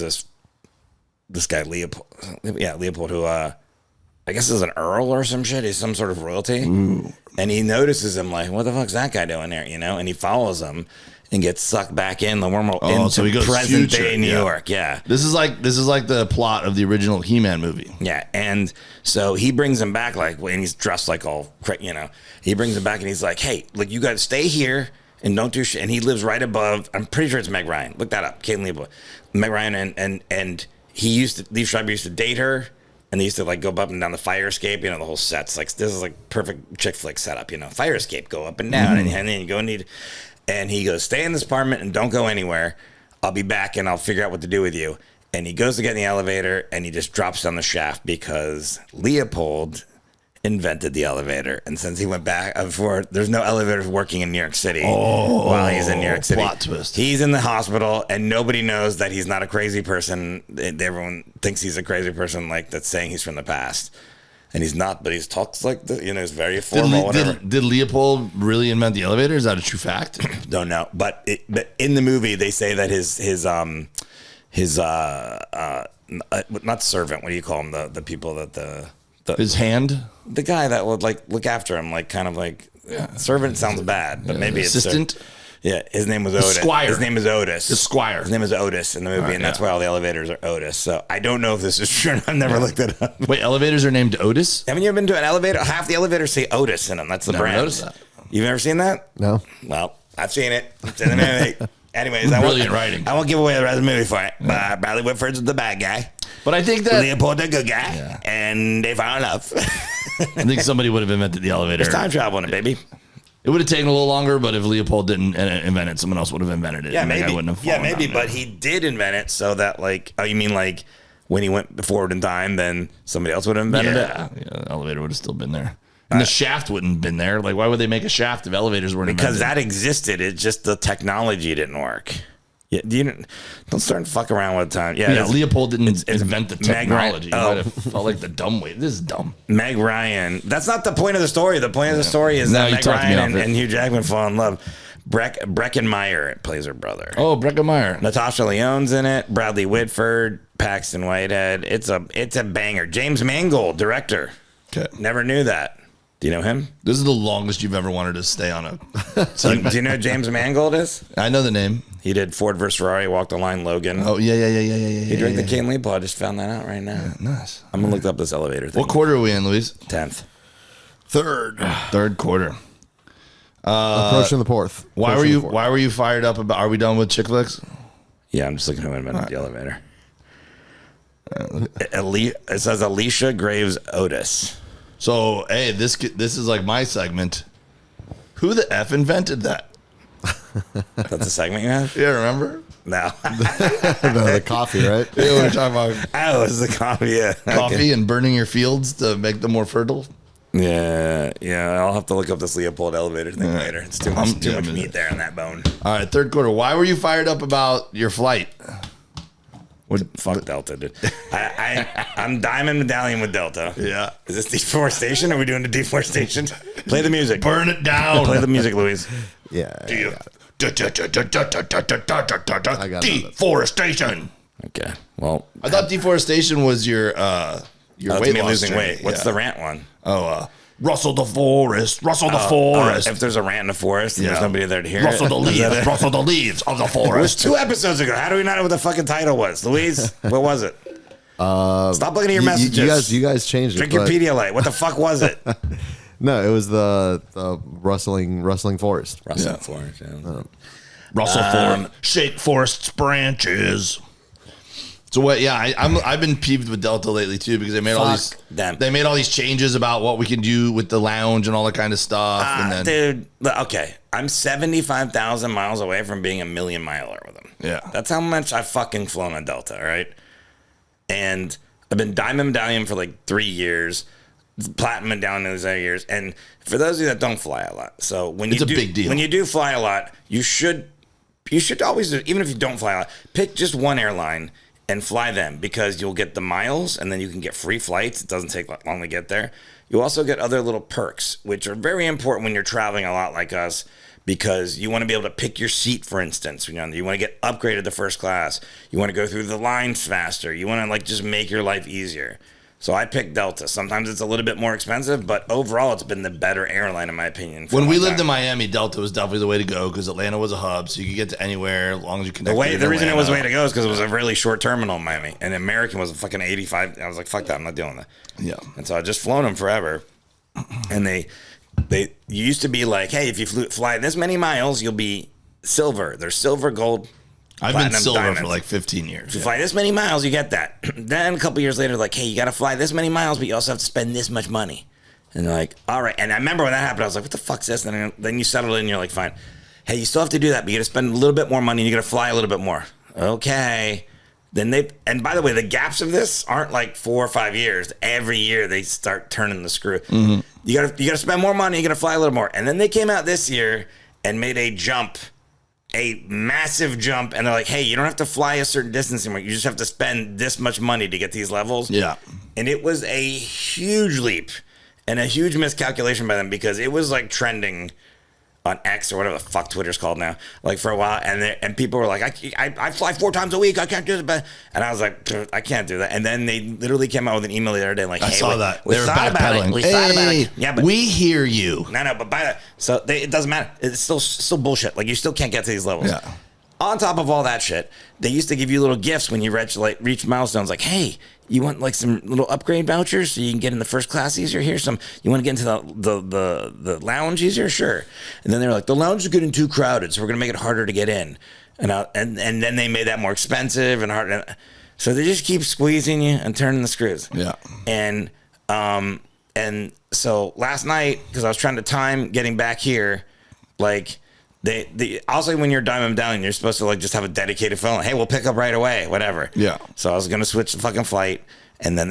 this guy Leopold, who I guess is an earl or some shit. He's some sort of royalty. Ooh. And he notices him like, what the fuck's that guy doing there? You know? And he follows him and gets sucked back in the wormhole into
so he goes
present
future,
day New
yeah.
York. Yeah.
This is like the plot of the original He-Man movie.
Yeah. And so he brings him back and he's dressed like all, he brings him back and he's like, hey, look, you got to stay here and don't do shit. And he lives right above, I'm pretty sure it's Meg Ryan. Look that up. Caitlin Leopold. Meg Ryan and Liev Schreiber used to date her. And they used to like go up and down the fire escape, the whole set's like, this is like perfect chick flick setup, fire escape, go up and down, and then you go and he goes, stay in this apartment and don't go anywhere. I'll be back and I'll figure out what to do with you. And he goes to get in the elevator and he just drops down the shaft because Leopold invented the elevator, and since he went back before, there's no elevators working in New York City while he's in New York City.
Plot twist.
He's in the hospital, and nobody knows that he's not a crazy person. Everyone thinks he's a crazy person, like that's saying he's from the past, and he's not. But he talks like he's very formal.
Did Leopold really invent the elevator? Is that a true fact?
Don't know, but in the movie they say that his not servant. What do you call him? The people that
His hand?
the guy that would like look after him, like kind of like servant sounds bad, but maybe it's
assistant.
His name was Otis.
Squire.
His name is Otis.
The Squire.
His name is Otis in the movie, and that's why all the elevators are Otis. So I don't know if this is true. I've never looked it up.
Wait, elevators are named Otis?
Haven't you ever been to an elevator? Half the elevators say Otis in them. That's the
Never
brand.
noticed that.
You've never seen that?
No.
Well, I've seen it. It's in the movie. Anyways,
Brilliant writing.
I won't give away the rest of the movie for it. But Bradley Whitford's the bad guy.
But I think that
Leopold the good guy. And they found love.
I think somebody would have invented the elevator.
There's time travel in it, baby.
It would have taken a little longer, but if Leopold didn't invent it, someone else would have invented it.
Yeah,
and
maybe.
That guy wouldn't have
Yeah,
fallen
maybe.
down
But
there.
he did invent it so that, like, oh, you mean like when he went forward in time, then somebody else would have invented it?
Yeah, the elevator would have still been there. And the shaft wouldn't have been there. Like, why would they make a shaft if elevators weren't
Because
invented?
that existed. It's just the technology didn't work. Yeah, don't start fuck around with time. Yeah,
Yeah, Leopold didn't invent the
Meg Ryan-
technology. You might have felt like the dumb way. This is dumb.
Meg Ryan. That's not the point of the story. The point of the story is
No,
that
you
Meg
talked me
Ryan
off it.
and Hugh Jackman fall in love. Breckenmeyer plays her brother.
Oh, Breckenmeyer.
Natasha Lyonne's in it. Bradley Whitford, Paxton Whitehead. It's a banger. James Mangold, director.
Okay.
Never knew that. Do you know him?
This is the longest you've ever wanted to stay on a
Do
segment.
you know who James Mangold is?
I know the name.
He did Ford vs. Ferrari, Walk the Line, Logan.
Oh, yeah.
He directed Kane Leopold. I just found that out right now.
Nice.
I'm going to look up this elevator thing.
What quarter are we in, Luis?
10th.
Third quarter.
Approaching the fourth.
Why were you fired up about? Are we done with chick flicks?
Yeah, I'm just looking who invented the elevator. It says Alicia Graves Otis.
So, hey, this is like my segment. Who the F invented that?
That's a segment you have?
Yeah, remember?
No.
the coffee, right?
Yeah, we were talking about
Oh, it's the coffee. Yeah.
coffee
Okay.
and burning your fields to make them more fertile.
Yeah. I'll have to look up this Leopold elevator thing later. It's too much meat there on that bone.
All right, third quarter. Why were you fired up about your flight?
Fuck Delta, dude. I'm diamond medallion with Delta.
Yeah.
Is this deforestation? Are we doing the deforestation? Play the music.
Burn it down.
Play the music, Louise.
Yeah.
Deforestation.
Okay. Well,
I thought deforestation was your
that's
weight
me
loss
losing
journey.
weight. What's
Yeah.
the rant one?
Rustle the forest, rustle the forest.
If there's a rant in the forest and there's
Yeah.
nobody there to hear
Rustle
it.
the
Is that
leaves,
it?
rustle the leaves of the
It was
forest.
2 episodes ago. How do we not know what the fucking title was? Louise, what was it? Stop looking at your messages.
You guys changed
Drink
it.
your
but-
Pedialyte. What the fuck was it?
No, it was the rustling forest.
Russell Forest. Yeah.
Rustle forest, shake forest's branches. So what? Yeah, I've been peeved with Delta lately too because they made all these
them.
they made all these changes about what we can do with the lounge and all that kind of stuff. And then
Dude, okay. I'm 75,000 miles away from being a million miler with them.
Yeah.
That's how much I've fucking flown on Delta, all right? And I've been diamond medallion for like 3 years, platinum medallion those other years. And for those of you that don't fly a lot, so when
It's
you
a
do,
big deal.
when you do fly a lot, you should always, even if you don't fly a lot, pick just one airline and fly them because you'll get the miles and then you can get free flights. It doesn't take long to get there. You also get other little perks, which are very important when you're traveling a lot like us, because you want to be able to pick your seat, for instance. You want to get upgraded to first class. You want to go through the lines faster. You want to like just make your life easier. So I picked Delta. Sometimes it's a little bit more expensive, but overall it's been the better airline in my opinion.
when we lived in Miami, Delta was definitely the way to go because Atlanta was a hub, so you could get to anywhere as long as you connected.
the reason it was the way to go is because it was a really short terminal in Miami, and American was a fucking 85. I was like, fuck that, I'm not doing that.
Yeah.
And so I just flown them forever, and they used to be like, hey, if you fly this many miles, you'll be silver. There's silver, gold.
I've been
platinum,
silver
diamond.
for like 15 years.
If you fly this many miles, you get that. Then a couple years later, like, hey, you got to fly this many miles, but you also have to spend this much money. And they're like, all right. And I remember when that happened, I was like, what the fuck's this? And then you settle in, and you're like, fine. Hey, you still have to do that, but you got to spend a little bit more money, and you got to fly a little bit more. Okay. and by the way, the gaps of this aren't like 4 or 5 years. Every year they start turning the screw. You gotta spend more money. You gotta fly a little more. And then they came out this year and made a massive jump. And they're like, hey, you don't have to fly a certain distance anymore. You just have to spend this much money to get these levels.
Yeah.
And it was a huge leap and a huge miscalculation by them because it was like trending on X or whatever the fuck Twitter's called now, like for a while, and people were like, I fly 4 times a week, I can't do it, and I was like, I can't do that. And then they literally came out with an email the other day, like, hey,
I saw that
we
they were
thought about it.
backpedaling.
We thought about it. Yeah, but
we hear you.
No, but by that, so it doesn't matter. It's still bullshit. Like you still can't get to these levels.
Yeah.
On top of all that shit, they used to give you little gifts when you reach milestones. Like, hey, you want like some little upgrade vouchers so you can get in the first class easier? Here's some. You want to get into the lounge easier? Sure. And then they're like, the lounge is getting too crowded, so we're gonna make it harder to get in. And then they made that more expensive and harder. So they just keep squeezing you and turning the screws.
Yeah.
And so last night, because I was trying to time getting back here, like. Also when you're Diamond Medallion, you're supposed to like just have a dedicated phone. Hey, we'll pick up right away, whatever.
Yeah.
So I was gonna switch the fucking flight, and then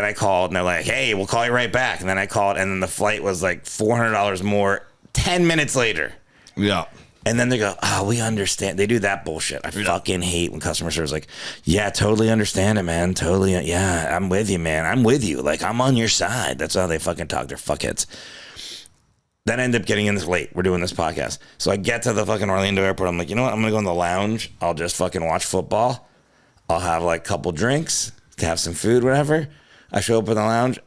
I called, and they're like, hey, we'll call you right back. And then I called, and then the flight was like $400 more 10 minutes later.
Yeah.
And then they go, oh, we understand. They do that bullshit. I fucking hate when customer service is like, yeah, totally understand it, man. Totally. Yeah, I'm with you, man. I'm with you. Like, I'm on your side. That's how they fucking talk. They're fuckheads. Then I end up getting in this late. We're doing this podcast. So I get to the fucking Orlando airport. I'm like, you know what? I'm going to go in the lounge. I'll just fucking watch football. I'll have like a couple drinks, have some food, whatever. I show up in the lounge.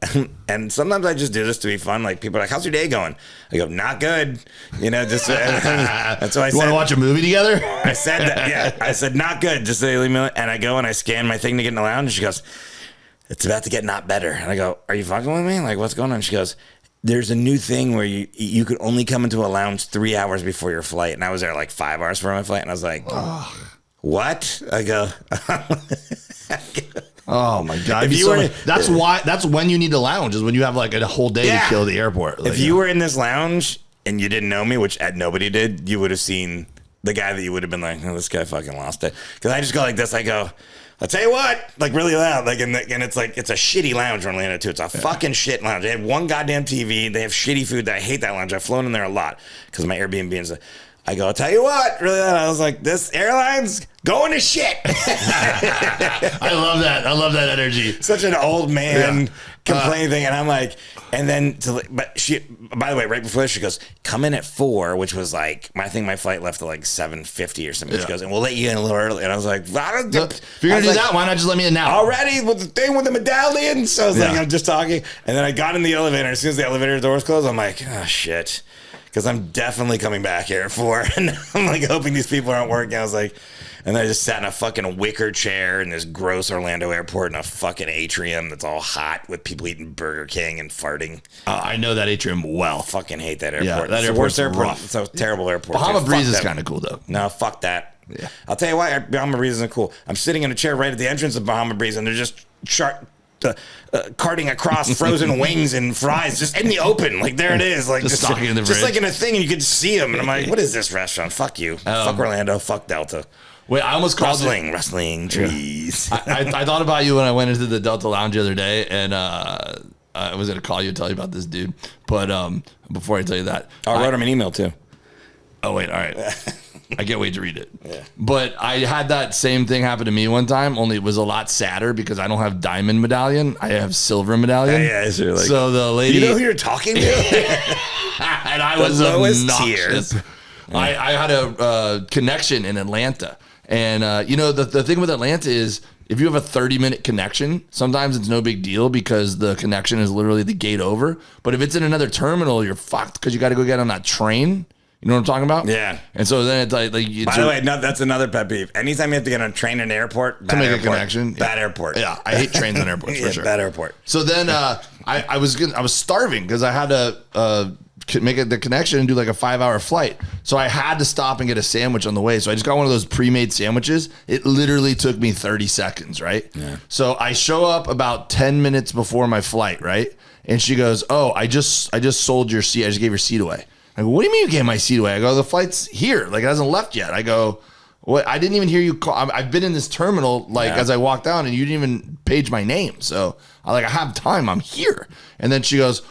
And sometimes I just do this to be fun. Like people are like, how's your day going? I go, not good. You know, just. And so I
You want to watch a movie together?
I said that. Yeah. I said, not good. Just say, leave me alone. And I go and I scan my thing to get in the lounge. And she goes, it's about to get not better. And I go, are you fucking with me? Like, what's going on? She goes, there's a new thing where you could only come into a lounge 3 hours before your flight. And I was there like 5 hours before my flight. And I was like, what? I go,
oh my God.
If you were,
that's when you need to lounge, is when you have like a whole day to kill at the airport. Like,
if you were in this lounge and you didn't know me, which nobody did, you would have seen the guy that you would have been like, oh, this guy fucking lost it. Because I just go like this. I go, I'll tell you what, like really loud, like, and it's like, it's a shitty lounge in Orlando too. It's a fucking shit lounge. They have one goddamn TV. They have shitty food. I hate that lounge. I've flown in there a lot because of my Airbnb and stuff. I go, I'll tell you what, really loud. I was like, this airline's going to shit.
I love that. I love that energy.
Such an old man complaining thing. And I'm like, and then, but she, by the way, right before this, she goes, come in at 4, which was like, my flight left at like 7:50 or something. She goes, and we'll let you in a little early. And I was like, if you're going to
do that, why not just let me in now?
Already with the thing with the medallion. So I was like, I'm just talking. And then I got in the elevator. As soon as the elevator doors closed, I'm like, oh shit. Because I'm definitely coming back here at 4. And I'm like hoping these people aren't working. I was like, and then I just sat in a fucking wicker chair in this gross Orlando airport in a fucking atrium that's all hot with people eating Burger King and farting.
I know that atrium well.
I fucking hate that airport.
Yeah, that
it's the worst airport. It's a terrible airport.
Bahama
Dude,
Breeze is
that.
kind of cool though.
No, fuck that.
Yeah.
I'll tell you why Bahama Breeze isn't cool. I'm sitting in a chair right at the entrance of Bahama Breeze and they're just carting across frozen wings and fries just in the open. Like there it is. Like
just stocking in the
just
fridge.
like in a thing and you could see them. And I'm like, what is this restaurant? Fuck you. Fuck Orlando. Fuck Delta.
Wait, I almost called
wrestling trees.
I thought about you when I went into the Delta Lounge the other day, and I was going to call you and tell you about this dude. But before I tell you that,
I wrote him an email too.
Oh, wait. All right. I can't wait to read it.
Yeah.
But I had that same thing happen to me one time, only it was a lot sadder because I don't have diamond medallion. I have silver medallion.
Yeah, sure, like,
so the lady...
You know who you're talking to?
And I was obnoxious. I had a connection in Atlanta. And, you know, the thing with Atlanta is if you have a 30-minute connection, sometimes it's no big deal because the connection is literally the gate over. But if it's in another terminal, you're fucked because you got to go get on that train. You know what I'm talking about?
Yeah.
And so then it's like
by the way, no, that's another pet peeve. Anytime you have to get on a train in an airport,
to make a connection,
bad airport.
Yeah, I hate trains on airports for sure.
Bad airport.
So then I was starving because I had to make the connection and do like a 5-hour flight. So I had to stop and get a sandwich on the way. So I just got one of those pre-made sandwiches. It literally took me 30 seconds, right? Yeah. So I show up about 10 minutes before my flight, right? And she goes, "Oh, I just sold your seat. I just gave your seat away." I go, "What do you mean you gave my seat away?" I go, "The flight's here. Like it hasn't left yet." I go, What? I didn't even hear you call. I've been in this terminal as I walked down, and you didn't even page my name. So I have time. I'm here. And then she goes,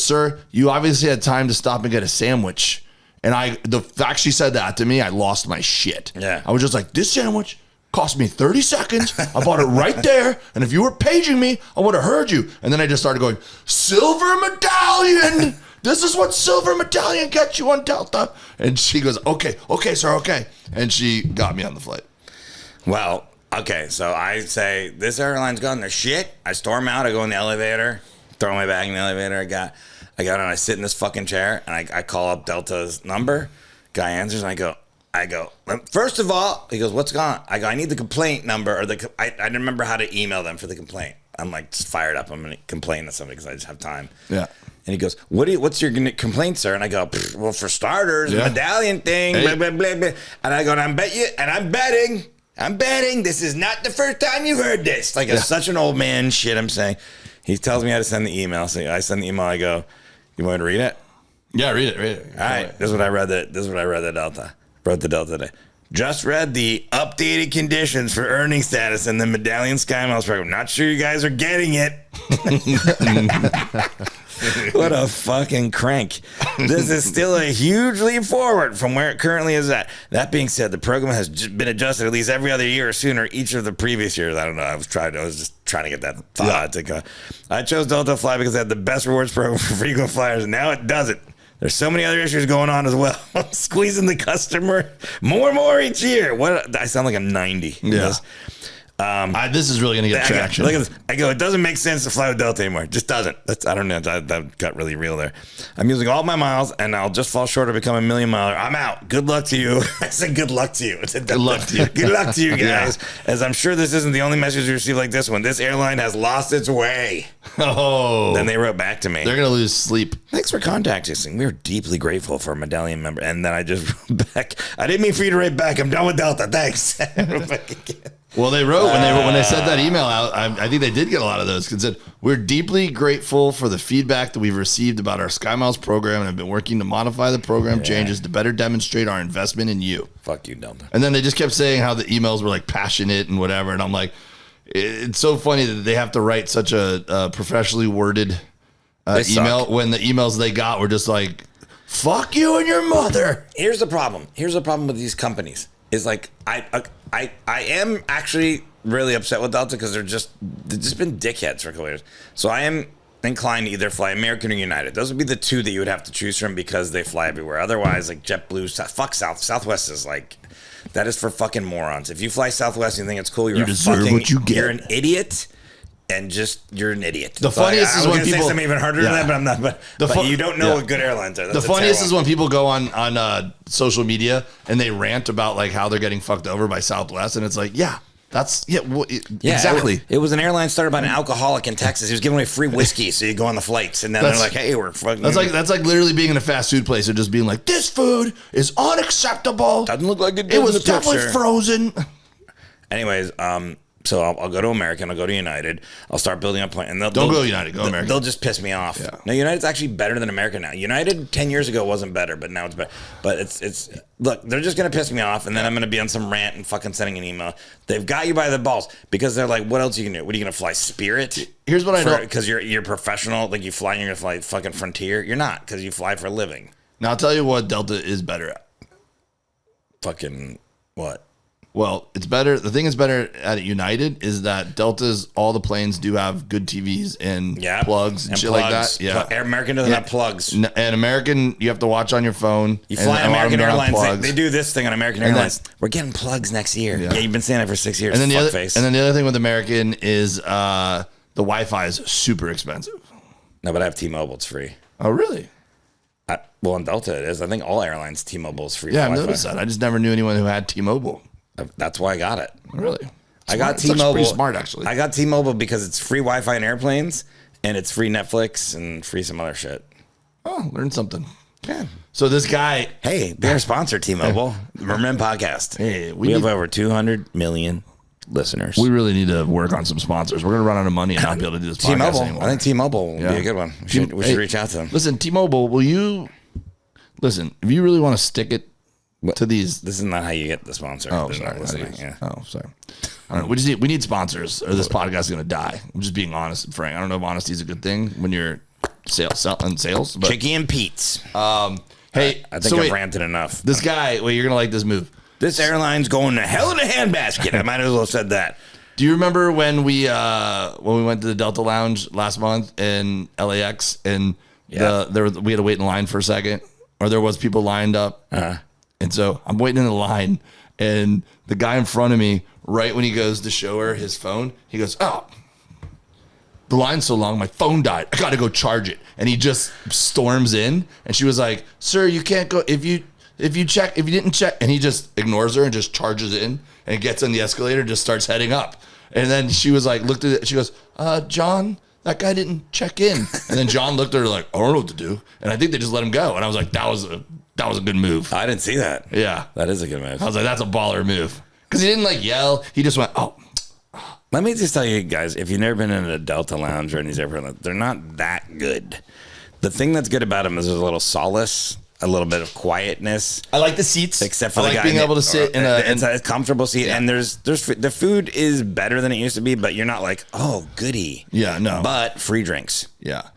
sir, you obviously had time to stop and get a sandwich. And the fact she said that to me, I lost my shit.
Yeah.
I was just like, this sandwich cost me 30 seconds. I bought it right there. And if you were paging me, I would have heard you. And then I just started going, silver medallion. This is what silver medallion gets you on Delta. And she goes, okay, sir, okay. And she got me on the flight.
Well, okay, so I say, this airline's gone to shit. I storm out. I go in the elevator, throw my bag in the elevator. I got on, I sit in this fucking chair, and I call up Delta's number. Guy answers, and I go, first of all, he goes, what's gone? I go, I need the complaint number, or I didn't remember how to email them for the complaint. I'm just fired up. I'm going to complain to somebody because I just have time.
Yeah.
And he goes, what's your complaint, sir? And I go, well, for starters, medallion thing, blah, blah, blah, blah. And I go, and I'm betting this is not the first time you've heard this. It's such an old man shit I'm saying. He tells me how to send the email. So I send the email. I go, you want me to read it?
Yeah, read it.
All right. This is what I read. The Delta. Wrote the Delta today. Just read the updated conditions for earning status in the Medallion Sky Miles program. Not sure you guys are getting it. What a fucking crank. This is still a huge leap forward from where it currently is at. That being said, the program has been adjusted at least every other year or sooner each of the previous years. I don't know. I was just trying to get that thought. I chose Delta Fly because they had the best rewards program for frequent flyers, and now it doesn't. There's so many other issues going on as well. Squeezing the customer more and more each year. What? I sound like I'm 90.
Yeah. This is really going to get traction.
Look at this. I go, it doesn't make sense to fly with Delta anymore. It just doesn't. I don't know. That got really real there. I'm using all my miles, and I'll just fall short of becoming a $1 million miler. I'm out. Good luck to you. I said good luck to you. Good luck to you. Good luck to you guys. As I'm sure this isn't the only message you receive like this one. This airline has lost its way.
Oh.
Then they wrote back to me.
They're going to lose sleep.
Thanks for contacting us. We are deeply grateful for a Medallion member. And then I just wrote back. I didn't mean for you to write back. I'm done with Delta. Thanks.
Well, they wrote when they sent that email out. I think they did get a lot of those. Because it said, we're deeply grateful for the feedback that we've received about our Sky Miles program and have been working to modify the program changes to better demonstrate our investment in you.
Fuck you, Delta.
And then they just kept saying how the emails were passionate and whatever. And I'm like, it's so funny that they have to write such a professionally worded email when the emails they got were just like, fuck you and your mother.
Here's the problem. Here's the problem with these companies. Is I am actually really upset with Delta because they've just been dickheads for a couple years. So I am inclined to either fly American or United. Those would be the two that you would have to choose from because they fly everywhere. Otherwise, JetBlue, fuck Southwest is that is for fucking morons. If you fly Southwest and you think it's cool, you deserve what you get. You're an idiot. And you're an idiot.
The funniest is when people
say something even harder than that, but I'm not. But you don't know what good airlines are.
That's the funniest is when people go on social media and they rant about how they're getting fucked over by Southwest, and it's exactly.
It was an airline started by an alcoholic in Texas. He was giving away free whiskey, so you go on the flights, and then they're like, "Hey, we're fucking."
That's like literally being in a fast food place and just being like, "This food is unacceptable.
Doesn't look like
it was definitely frozen."
Anyways, so I'll go to American. I'll go to United. I'll start building up point. And
don't go to United. Go American.
They'll just piss me off. Yeah. No, United's actually better than American now. United 10 years ago wasn't better, but now it's better. But it's look, they're just gonna piss me off, and then I'm gonna be on some rant and fucking sending an email. They've got you by the balls because they're like, what else you can do? What are you gonna fly Spirit?
Here's what I know.
Because you're professional. You fly and you're gonna fly fucking Frontier. You're not because you fly for a living.
Now I'll tell you what Delta is better at.
Fucking what?
Well, it's better. The thing is better at United is that Delta's all the planes do have good TVs and plugs and shit like that. Yeah,
American doesn't have plugs.
And American, you have to watch on your phone.
You fly American Airlines. They do this thing on American Airlines. We're getting plugs next year. Yeah, you've been saying that for 6 years.
And then the other thing with American is the Wi-Fi is super expensive.
No, but I have T-Mobile. It's free.
Oh, really?
Well, in Delta it is. I think all airlines T-Mobile is free.
Yeah, I've noticed that. I just never knew anyone who had T-Mobile.
That's why I got it.
Really?
I got T-Mobile.
Pretty smart, actually.
I got T-Mobile because it's free Wi-Fi in airplanes, and it's free Netflix and free some other shit.
Oh, learned something.
Yeah.
So this guy,
hey, be our sponsor, T-Mobile, Mermen podcast.
Hey,
we have over 200 million listeners.
We really need to work on some sponsors. We're gonna run out of money and not be able to do this podcast anymore.
I think T-Mobile will be a good one. We should reach out to them.
Listen, T-Mobile, if you really want to stick it to these.
This is not how you get the sponsor.
Oh,
They're not
sorry.
listening. Yeah.
Oh, sorry. I don't know. We need sponsors, or this podcast is gonna die. I'm just being honest and frank. I don't know if honesty is a good thing when you're selling sales. But
Chicky and Pete's.
hey,
I think I've ranted enough.
This guy, you're gonna like this move.
This airline's going to hell in a handbasket. I might as well have said that.
Do you remember when we went to the Delta Lounge last month in LAX and we had to wait in line for a second, or there was people lined up, and so I'm waiting in the line, and the guy in front of me, right when he goes to show her his phone, he goes, "Oh, the line's so long, my phone died. I got to go charge it," and he just storms in, and she was like, "Sir, you can't go if you didn't check," and he just ignores her and just charges in and gets on the escalator and just starts heading up. And then she was like, looked at it, she goes, "John, that guy didn't check in." And then John looked at her like, "I don't know what to do." And I think they just let him go. And I was like, that was a good move.
I didn't see that.
Yeah.
That is a good move.
I was like, that's a baller move. Because he didn't like yell. He just went, "Oh."
Let me just tell you guys, if you've never been in a Delta lounge or in these airports, they're not that good. The thing that's good about them is there's a little solace, a little bit of quietness.
I like the seats.
Except for
I
the
like
guy
being able to sit in
it's a comfortable seat, and there's the food is better than it used to be, but you're not like, oh, goody.
Yeah, no.
But free drinks,
Yeah.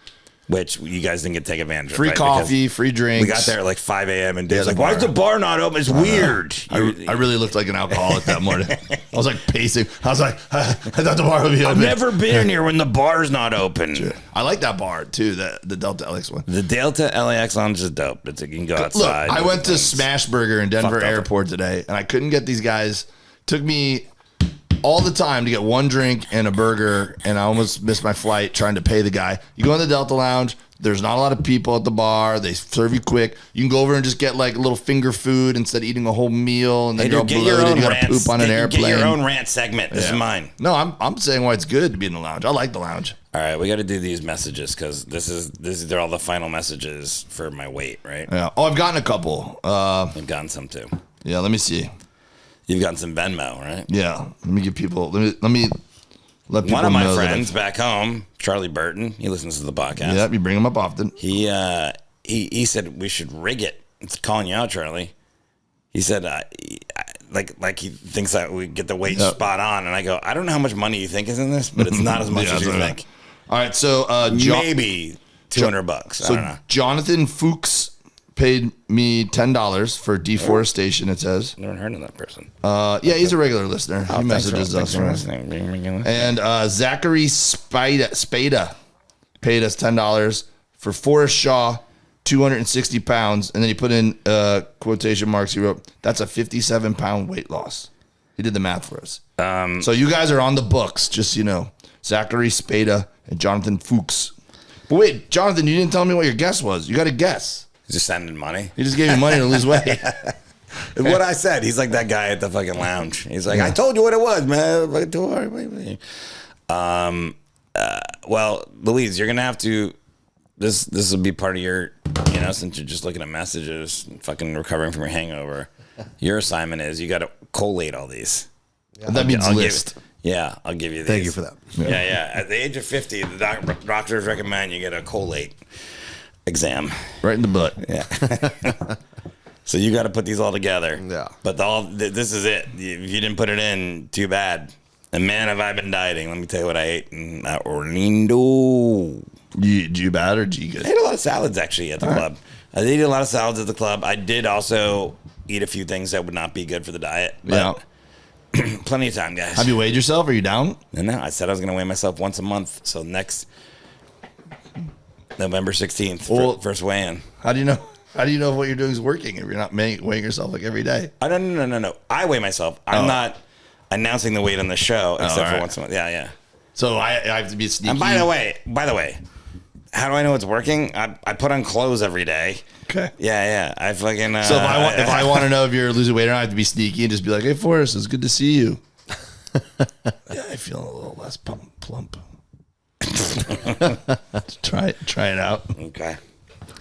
which you guys didn't get to take advantage of.
Free
right?
coffee,
Because
free drinks.
we got there at like 5 a.m. and Dave's
Yeah,
like,
the
why is
bar.
the bar not open? It's weird.
I really looked like an alcoholic that morning. I was like pacing. I was like, I thought the bar would be open.
I've never been here when the bar's not open.
I like that bar too, the Delta LX one.
The Delta LAX lounge is dope. You can go outside.
Look, I went to Smash Burger in Denver
Fucked up.
Airport today, and I couldn't get these guys. Took me all the time to get one drink and a burger, and I almost missed my flight trying to pay the guy. You go in the Delta Lounge, there's not a lot of people at the bar. They serve you quick. You can go over and just get like a little finger food instead of eating a whole meal, and then you're all bloated. You got to poop on an airplane.
Get your own rant segment. This is mine.
No, I'm saying why it's good to be in the lounge. I like the lounge.
All right, we got to do these messages because they're all the final messages for my wait, right?
Yeah. Oh, I've gotten a couple.
I've gotten some too.
Yeah. Let me see.
You've gotten some Venmo, right?
Yeah. Let me give people. Let me let people
One of my
know that
friends back home, Charlie Burton, he listens to the podcast.
Yeah, you bring him up often.
He said we should rig it. It's calling you out, Charlie. He said like he thinks that we get the weight spot on, and I go, I don't know how much money you think is in this, but it's not as much as you think.
All right, so
Maybe $200. I don't know.
Jonathan Fuchs paid me $10 for deforestation. It says.
Never heard of that person.
Yeah, he's a regular listener. He messages us. And Zachary Spada paid us $10 for Forrest Shaw, 260 pounds, and then he put in quotation marks. He wrote, "That's a 57-pound weight loss." He did the math for us. So you guys are on the books, just so you know. Zachary Spada and Jonathan Fuchs. But wait, Jonathan, you didn't tell me what your guess was. You got to guess.
He's just sending money.
He just gave me money to lose weight.
What I said. He's like that guy at the fucking lounge. He's like, I told you what it was, man. Well, Louise, you're gonna have to. This will be part of your, since you're just looking at messages, fucking recovering from your hangover. Your assignment is you got to collate all these.
That means list.
I'll give you these.
Thank you for that.
Yeah. At the age of 50, the doctors recommend you get a collate exam.
Right in the butt.
Yeah. So you got to put these all together.
Yeah.
But this is it. If you didn't put it in, too bad. And man, have I been dieting. Let me tell you what I ate in Orlando.
You bad or you good?
I ate a lot of salads actually at the club. I ate a lot of salads at the club. I did also eat a few things that would not be good for the diet. But plenty of time, guys.
Have you weighed yourself? Are you down?
No, I said I was going to weigh myself once a month. So next November 16th, first weigh-in.
How do you know? How do you know if what you're doing is working if you're not weighing yourself like every day?
No. I weigh myself. I'm not announcing the weight on the show except for once a month. Yeah.
So I have to be sneaky.
And by the way, how do I know it's working? I put on clothes every day.
Okay.
Yeah. I fucking.
So if I want to know if you're losing weight or not, I have to be sneaky and just be like, "Hey, Forrest, it's good to see you." Yeah, I feel a little less plump. Try it out.
Okay.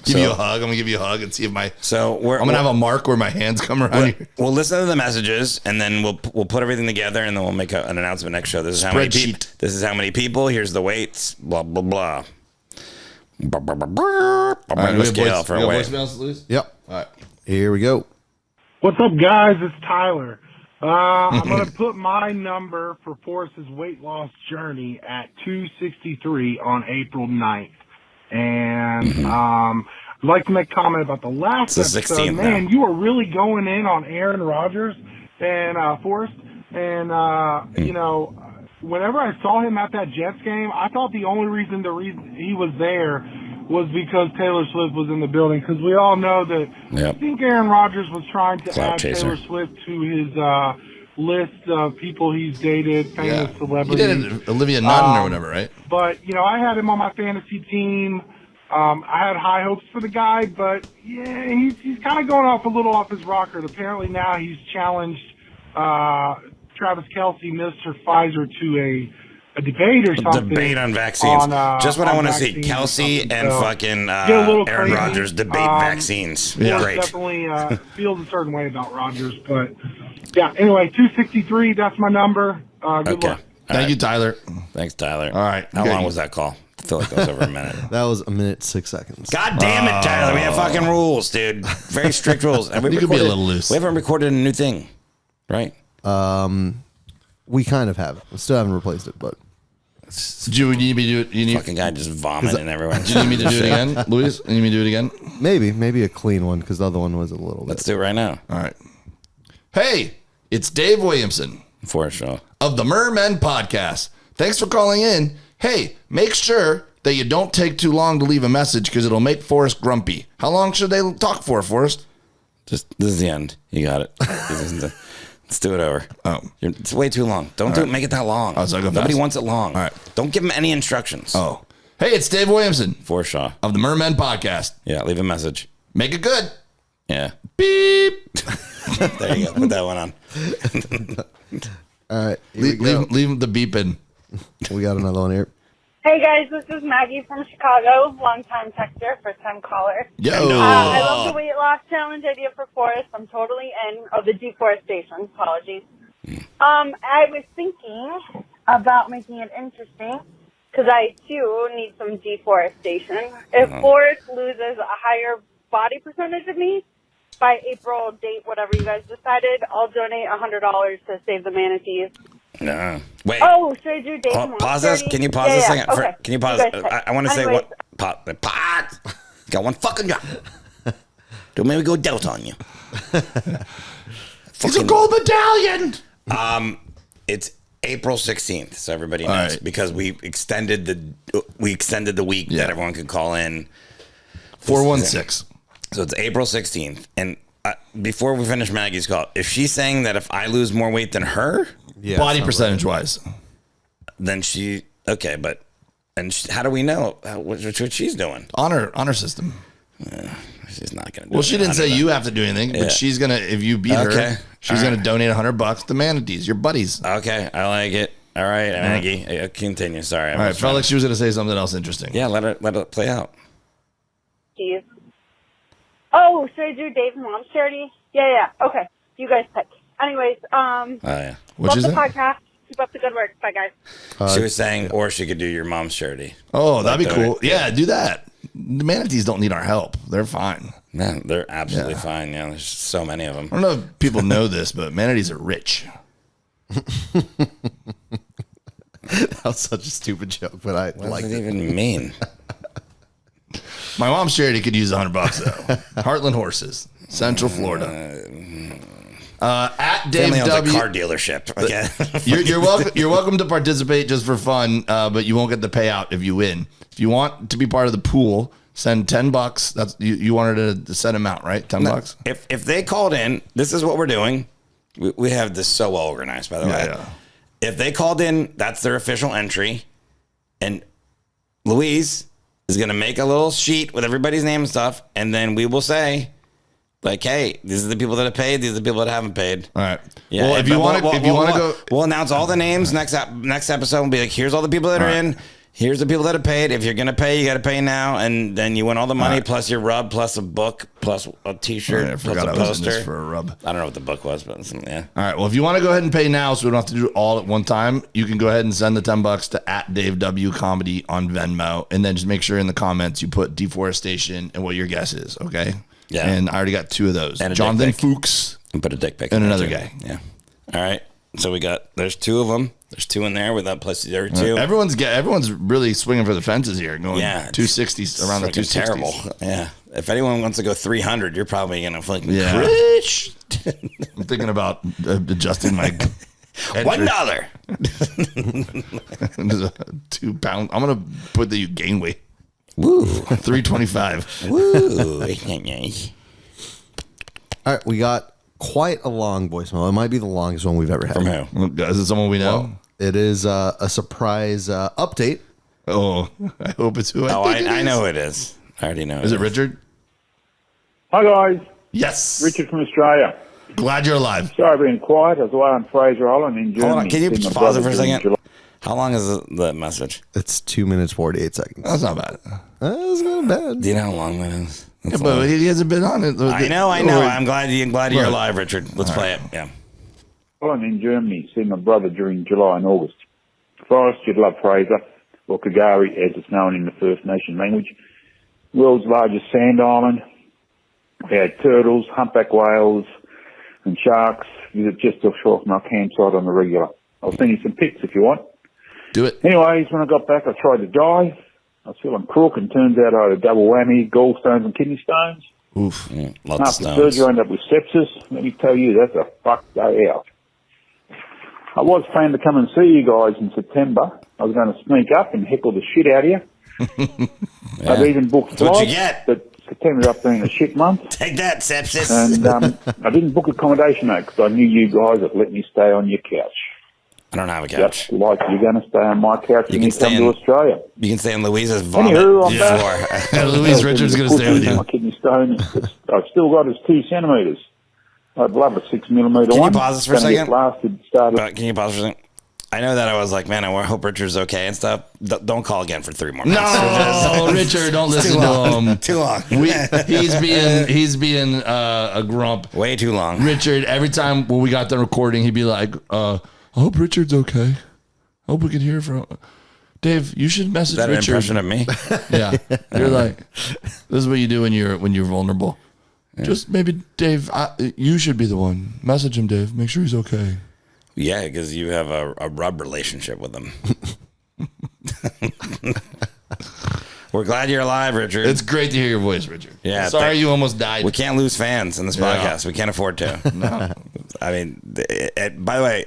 Give you a hug. I'm gonna give you a hug and see if my.
So
I'm gonna have a mark where my hands come around here.
We'll listen to the messages and then we'll put everything together and then we'll make an announcement next show. This is how many people. This is how many people. Here's the weights. Blah blah blah. I'll bring the scale for a weight.
Voicemails, Luis?
Yep.
All right.
Here we go.
What's up, guys? It's Tyler. I'm going to put my number for Forrest's weight loss journey at 263 on April 9th. And I'd like to make a comment about the last
It's the
episode.
16th
Man,
now.
you were really going in on Aaron Rodgers and Forrest. And, you know, whenever I saw him at that Jets game, I thought the only reason he was there was because Taylor Swift was in the building. Because we all know that I think Aaron Rodgers was trying to
Clout
add
chaser.
Taylor Swift to his list of people he's dated, famous
He
celebrities.
did it, Olivia Nunn or whatever, right?
But, you know, I had him on my fantasy team. I had high hopes for the guy, but yeah, he's kind of going off a little off his rocker. Apparently now he's challenged Travis Kelce, Mr. Pfizer, to a debate or something.
Debate on vaccines. Just what I want to see.
vaccines or
Kelsey
something.
and
So,
fucking
get a little
Aaron
crazy.
Rodgers debate vaccines.
Forrest
Great.
definitely feels a certain way about Rodgers, but yeah. Anyway, 263. That's my number. Good
Okay.
luck.
Thank you, Tyler.
Thanks, Tyler.
All right.
How
Okay.
long was that call? I feel like it was over a minute.
That was a minute 6 seconds.
God damn it, Tyler. We have fucking rules, dude. Very strict rules. And
You could be a little loose.
We haven't recorded a new thing, right?
We kind of have it. We still haven't replaced it, but
Do you need me to do it? You need,
Fucking guy just vomiting everywhere.
do you need me to do it again, Luis? You need me to do it again?
maybe a clean one because the other one was a little
Let's
bit.
do it right now.
All right. Hey, it's Dave Williamson
For a show.
of the Mermen podcast. Thanks for calling in. Hey, make sure that you don't take too long to leave a message because it'll make Forrest grumpy. How long should they talk for, Forrest?
Just this is the end. You got it. Let's do it over.
Oh.
It's way too long. Don't do it. Make it that long.
Oh, so I go
Nobody
fast?
wants it long.
All right.
Don't give him any instructions.
Oh. Hey, it's Dave Williamson
For Shaw.
of the Mermen podcast.
Yeah, leave a message.
Make it good.
Yeah.
Beep.
There you go. Put that one on.
All right, here we go.
Leave the beep in.
We got another one here.
Hey guys, this is Maggie from Chicago, longtime texter, first time caller.
Yo.
I love the weight loss challenge idea for Forrest. I'm totally in. Oh, the deforestation. Apologies. I was thinking about making it interesting because I too need some deforestation. If Forrest loses a higher body percentage of me by April date, whatever you guys decided, I'll donate $100 to save the manatees.
No. Wait.
Oh, should I do Dave and Mom's
Pause this.
charity?
Can you pause
Yeah,
a
yeah,
second?
okay.
Can you pause?
You guys pick.
I want to say
Anyways,
what. Pot. Got one fucking job. Don't make me go Delta on you.
It's a gold medallion.
It's April 16th, so everybody
All
knows
right.
because we extended the week
Yeah.
that everyone could call in.
416.
So it's April 16th, and before we finish Maggie's call, if she's saying that if I lose more weight than her,
Yeah,
Body
sounds
percentage wise.
then but how do we know what she's doing?
Honor system.
She's not gonna do
Well,
it.
she didn't say
$100.
you have to do anything,
Yeah.
but she's gonna. If you beat
Okay.
her, she's
All
gonna
right.
donate $100 to manatees, your buddies.
Okay, I like it. All right, Maggie, continue. Sorry.
All right, felt like she was gonna say something else interesting.
Yeah, let it play out.
Jeez. Oh, should I do Dave and Mom's charity? Yeah. Okay. You guys pick. Anyways,
Oh yeah.
What'd
love
you
the
say?
podcast. Keep up the good work. Bye, guys.
She was saying, or she could do your mom's charity.
Oh, that'd be
Like
cool.
the-
Yeah, do that. The manatees don't need our help. They're fine.
Man, they're absolutely
Yeah.
fine. Yeah, there's so many of them.
I don't know if people know this, but manatees are rich.
That was such a stupid joke, but I
What
like
does it
it.
even mean?
My mom's charity could use $100 though. Heartland Horses, Central Florida. At Dave
Family owns
W.
a car dealership. Okay.
You're welcome. You're welcome to participate just for fun, but you won't get the payout if you win. If you want to be part of the pool, send $10. That's you wanted to send them out, right? $10.
If they called in, this is what we're doing. We have this so well organized, by the way.
Yeah.
If they called in, that's their official entry. And Louise is going to make a little sheet with everybody's name and stuff. And then we will say, like, hey, these are the people that have paid. These are the people that haven't paid.
All right.
Yeah.
Well, if you want to, go,
we'll announce all the names next episode. We'll be like, here's all the people that are in. Here's the people that have paid. If you're going to pay, you got to pay now. And then you win all the money, plus your rub, plus a book, plus a T-shirt,
I
plus
forgot
a
I was in this
poster.
for a rub.
I don't know what the book was, but yeah.
All right. Well, if you want to go ahead and pay now, so we don't have to do it all at one time, you can go ahead and send the $10 to @DaveW Comedy on Venmo, and then just make sure in the comments you put deforestation and what your guess is. Okay.
Yeah.
And I already got 2 of those.
And a
Jonathan
dick pic.
Fuchs
And put a dick pic
and
in
another
there, too.
guy.
Yeah. All right. So there's 2 of them. There's 2 in there with that plus the other 2.
Everyone's really swinging for the fences here, going 260s around the
Fucking
260s.
terrible. Yeah. If anyone wants to go 300, you're probably gonna fucking
crush. I'm thinking about adjusting my
$1.
2 pound. I'm gonna put that you gain weight.
Woo.
325.
Woo.
All right, we got quite a long voicemail. It might be the longest one we've ever had.
From who?
Is it someone we know?
Well, it is a surprise update.
Oh, I hope it's who
I know who it is. I already know.
Is it Richard?
Hi guys,
Yes.
Richard from Australia.
Glad you're alive.
Sorry I've been quiet. I was away on Fraser Island in Germany.
Hold on. Can you
seeing my
pause it for
brother
a
during
second?
July.
How long is the message?
It's 2 minutes 48 seconds.
That's not bad.
That's not bad.
Do you know how long that is?
Yeah, but he hasn't been on it.
I know. I'm glad you're alive, Richard. Let's play it. Yeah.
Island in Germany, seeing my brother during July and August. Forrest, you'd love Fraser, or Kagari as it's known in the First Nation language. World's largest sand island. We had turtles, humpback whales, and sharks. Visit just offshore from our campsite on the regular. I'll send you some pics if you want.
Do it.
Anyways, when I got back, I tried to die. I was feeling crook, and turns out I had a double whammy, gallstones and kidney stones.
Oof.
Lots of
After
stones.
surgery, I ended up with sepsis. Let me tell you, that's a fuck day out. I was planning to come and see you guys in September. I was going to sneak up and heckle the shit out of you. I've even booked
That's what you
flights,
get.
but September's up being a shit month.
Take that, sepsis.
And I didn't book accommodation, though, because I knew you guys would let me stay on your couch.
I don't have a couch.
Just like you're going to stay on my couch when you come to Australia.
You can stay on Louise's vomit
Anywho, I'm
floor.
Yeah, Louise Richards going to stay with you.
My kidney stone, I've still got is 2 centimetres. I'd love a 6 millimetre
Can you
one.
pause this for a
It's gonna
second?
get Lasted, started.
Can you pause for a second? I know that I was like, man, I hope Richard's okay and stuff. Don't call again for 3 more minutes.
No, Richard, don't listen to him.
Too long.
He's being a grump.
Way too long.
Richard, every time when we got done recording, he'd be like, I hope Richard's okay. I hope we can hear from Dave. You should message
Is that an
Richard.
impression of me?
Yeah, you're like, this is what you do when you're vulnerable. Yeah. Just maybe Dave, you should be the one. Message him, Dave. Make sure he's okay.
Yeah, because you have a rub relationship with him. We're glad you're alive, Richard.
It's great to hear your voice, Richard.
Yeah,
sorry you almost died.
We can't lose fans in this podcast. We can't afford to.
No.
I mean, by the way,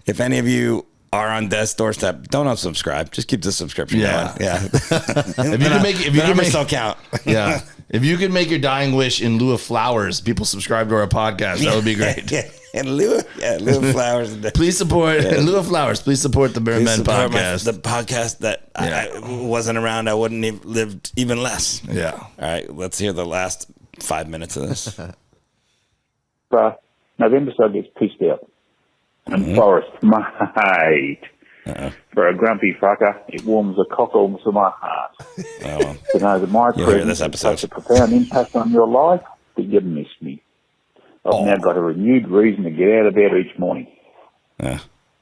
if any of you are on death's doorstep, don't unsubscribe. Just keep the subscription going. Yeah.
If you can make
still count.
Yeah. If you could make your dying wish in lieu of flowers, people subscribe to our podcast. That would be great.
Yeah. In lieu of flowers.
Please support in lieu of flowers. Please support the Mermen podcast.
The podcast that I wasn't around. I wouldn't have lived even less.
Yeah.
All right. Let's hear the last 5 minutes of this.
November so gets pissed out. And Forrest, mate. For a grumpy fucker, it warms the cockles of my heart. To know that my presence has such a profound impact on your life that you miss me. I've now got a renewed reason to get out of bed each morning.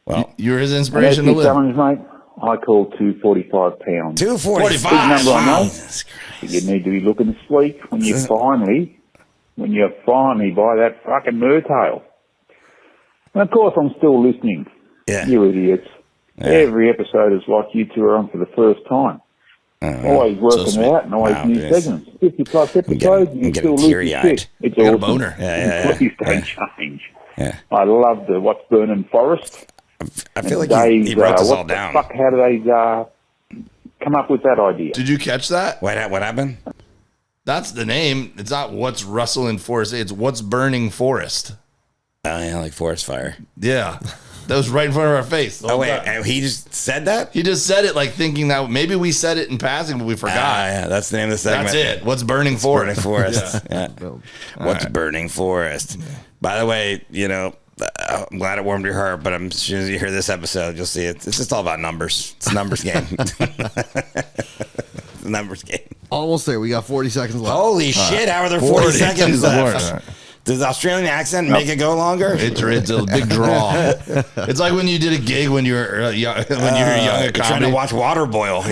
Well, you're his inspiration to live.
Challenge, mate, I call 245 pounds.
245.
Big number, I know. But you need to be looking sleek when you finally buy that fucking Mertail. And of course, I'm still listening.
Yeah.
You idiots. Yeah. Every episode is like you two are on for the first time. Always working out and always new segments. 50 plus episodes, you still lose your shit. It's awesome.
A boner.
Please don't change. Yeah. I love the What's Burning Forest.
I feel like he wrote this all down.
What the fuck, how do they come up with that idea?
Did you catch that?
What happened?
That's the name. It's not What's Rustling Forest. It's What's Burning Forest.
Oh, yeah, like forest fire.
Yeah. That was right in front of our face.
Oh, wait. And he just said that?
He just said it like thinking that maybe we said it in passing, but we forgot.
Yeah, that's the name of the segment.
That's it. What's Burning Forest?
Burning Forest. Yeah. What's Burning Forest? By the way, I'm glad it warmed your heart, but as soon as you hear this episode, you'll see it. It's just all about numbers. It's a numbers game. It's a numbers game.
Almost there. We got 40 seconds left.
Holy shit. How are there 40 seconds left? Does the Australian accent make it go longer?
It's a big draw. It's like when you did a gig when you were young at comedy.
Trying to watch water boil.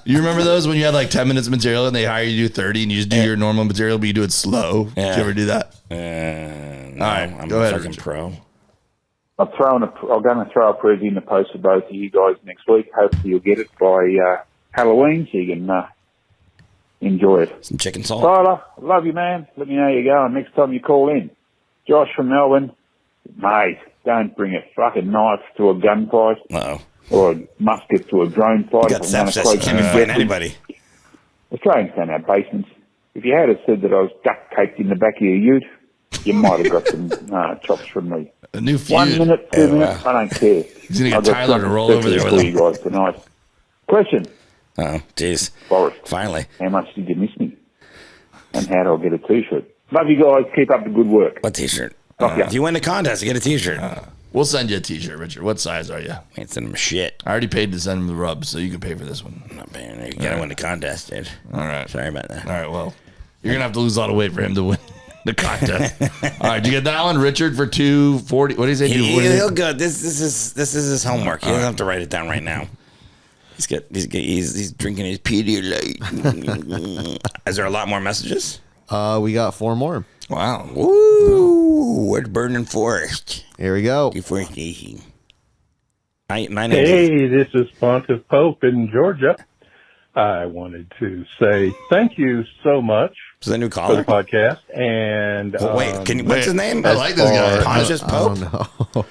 You remember those when you had like 10 minutes material and they hire you to do 30 and you just do your normal material, but you do it slow? Yeah. Did you ever do that?
No,
All right,
I'm
go
a
ahead,
fucking
Richard.
pro.
I'm going to throw a present in the post for both of you guys next week. Hopefully you'll get it by Halloween so you can enjoy it.
Some chicken salt.
Tyler, love you, man. Let me know how you're going next time you call in. Josh from Melbourne, mate, don't bring a fucking knife to a gunfight
Uh-oh.
or a musket to a drone fight.
You got sepsis. You can't be fighting anybody.
Australians don't have basements. If you had said that I was duct taped in the back of your ute, you might have got some chops from me.
A new feud.
1 minute, 2 minutes, I don't care.
He's going to
I've
get
got
Tyler to roll over there
something
with
for
him.
you guys tonight. Question,
Oh, jeez.
Forrest,
Finally.
how much did you miss me? And how do I get a T-shirt? Love you guys. Keep up the good work.
What t-shirt?
Yeah.
If you win the contest, you get a t-shirt.
We'll send you a t-shirt, Richard. What size are you?
Ain't sending him shit.
I already paid to send him the rub, so you can pay for this one.
I'm not paying. You gotta win the contest, dude.
All right.
Sorry about that.
All right, well, you're going to have to lose a lot of weight for him to win the contest. All right, did you get that one? Richard for 240. What did he say?
He'll go. This is his homework. He doesn't have to write it down right now. He's drinking his Pedialyte. Is there a lot more messages?
We got 4 more.
Wow.
Woo! We're burning Forrest.
Here we go.
Deforestation. My name
Hey, this is Pontiff Pope in Georgia. I wanted to say thank you so much
is that a new
for
caller?
the podcast. And
Wait, what's his name?
I like this guy.
Pontius
I don't
Pope.
know.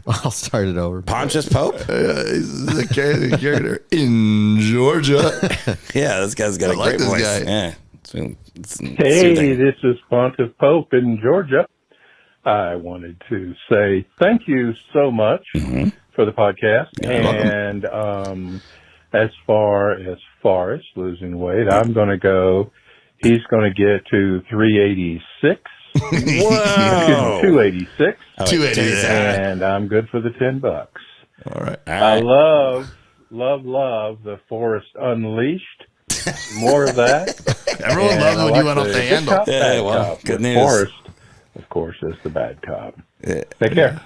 I'll start it over.
Pontius Pope.
He's a character in Georgia.
Yeah, this guy's got
I
a
like
great
this
voice.
guy.
Yeah.
Hey,
Soothing.
this is Pontiff Pope in Georgia. I wanted to say thank you so much for the podcast. And as far as Forrest losing weight, I'm going to go. He's going to get to 386.
Whoa.
286.
286.
And I'm good for the $10.
All right.
I love the Forrest Unleashed. More of that.
Everyone
And
loved
I
when you
like
went off the handle.
good cop,
Yeah,
bad
well,
cop.
good
But
news.
Forrest, of course, is the bad cop. Take care.